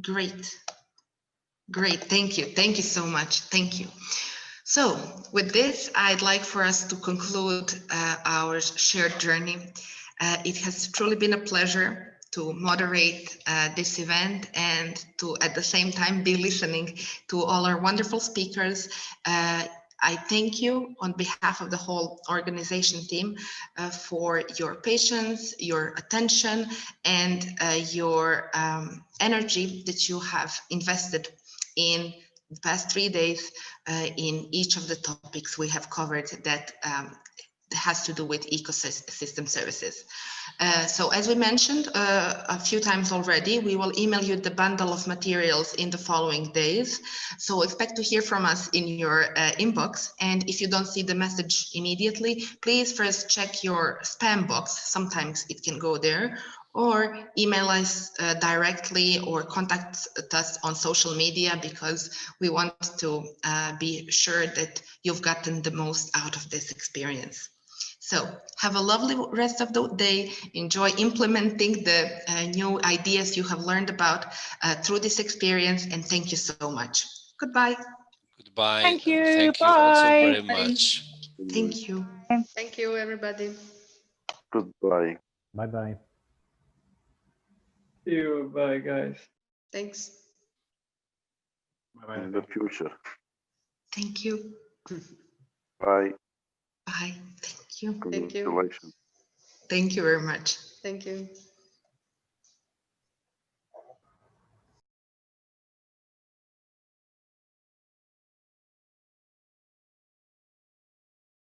Great. Great, thank you. Thank you so much. Thank you. So with this, I'd like for us to conclude our shared journey. It has truly been a pleasure to moderate this event and to at the same time be listening to all our wonderful speakers. I thank you on behalf of the whole organization team for your patience, your attention, and your energy that you have invested in the past 3 days in each of the topics we have covered that has to do with ecosystem services. So as we mentioned a few times already, we will email you the bundle of materials in the following days. So expect to hear from us in your inbox. And if you don't see the message immediately, please first check your spam box. Sometimes it can go there, or email us directly or contact us on social media, because we want to be sure that you've gotten the most out of this experience. So have a lovely rest of the day. Enjoy implementing the new ideas you have learned about through this experience, and thank you so much. Goodbye. Goodbye. Thank you. Thank you Bye. also very much. Thank you. Thank you, everybody. Goodbye. Bye-bye. See you. Bye, guys. Thanks. Bye-bye. In the future. Thank you. Bye. Bye. Thank you. Thank you. Congratulations. Thank you very much. Thank you.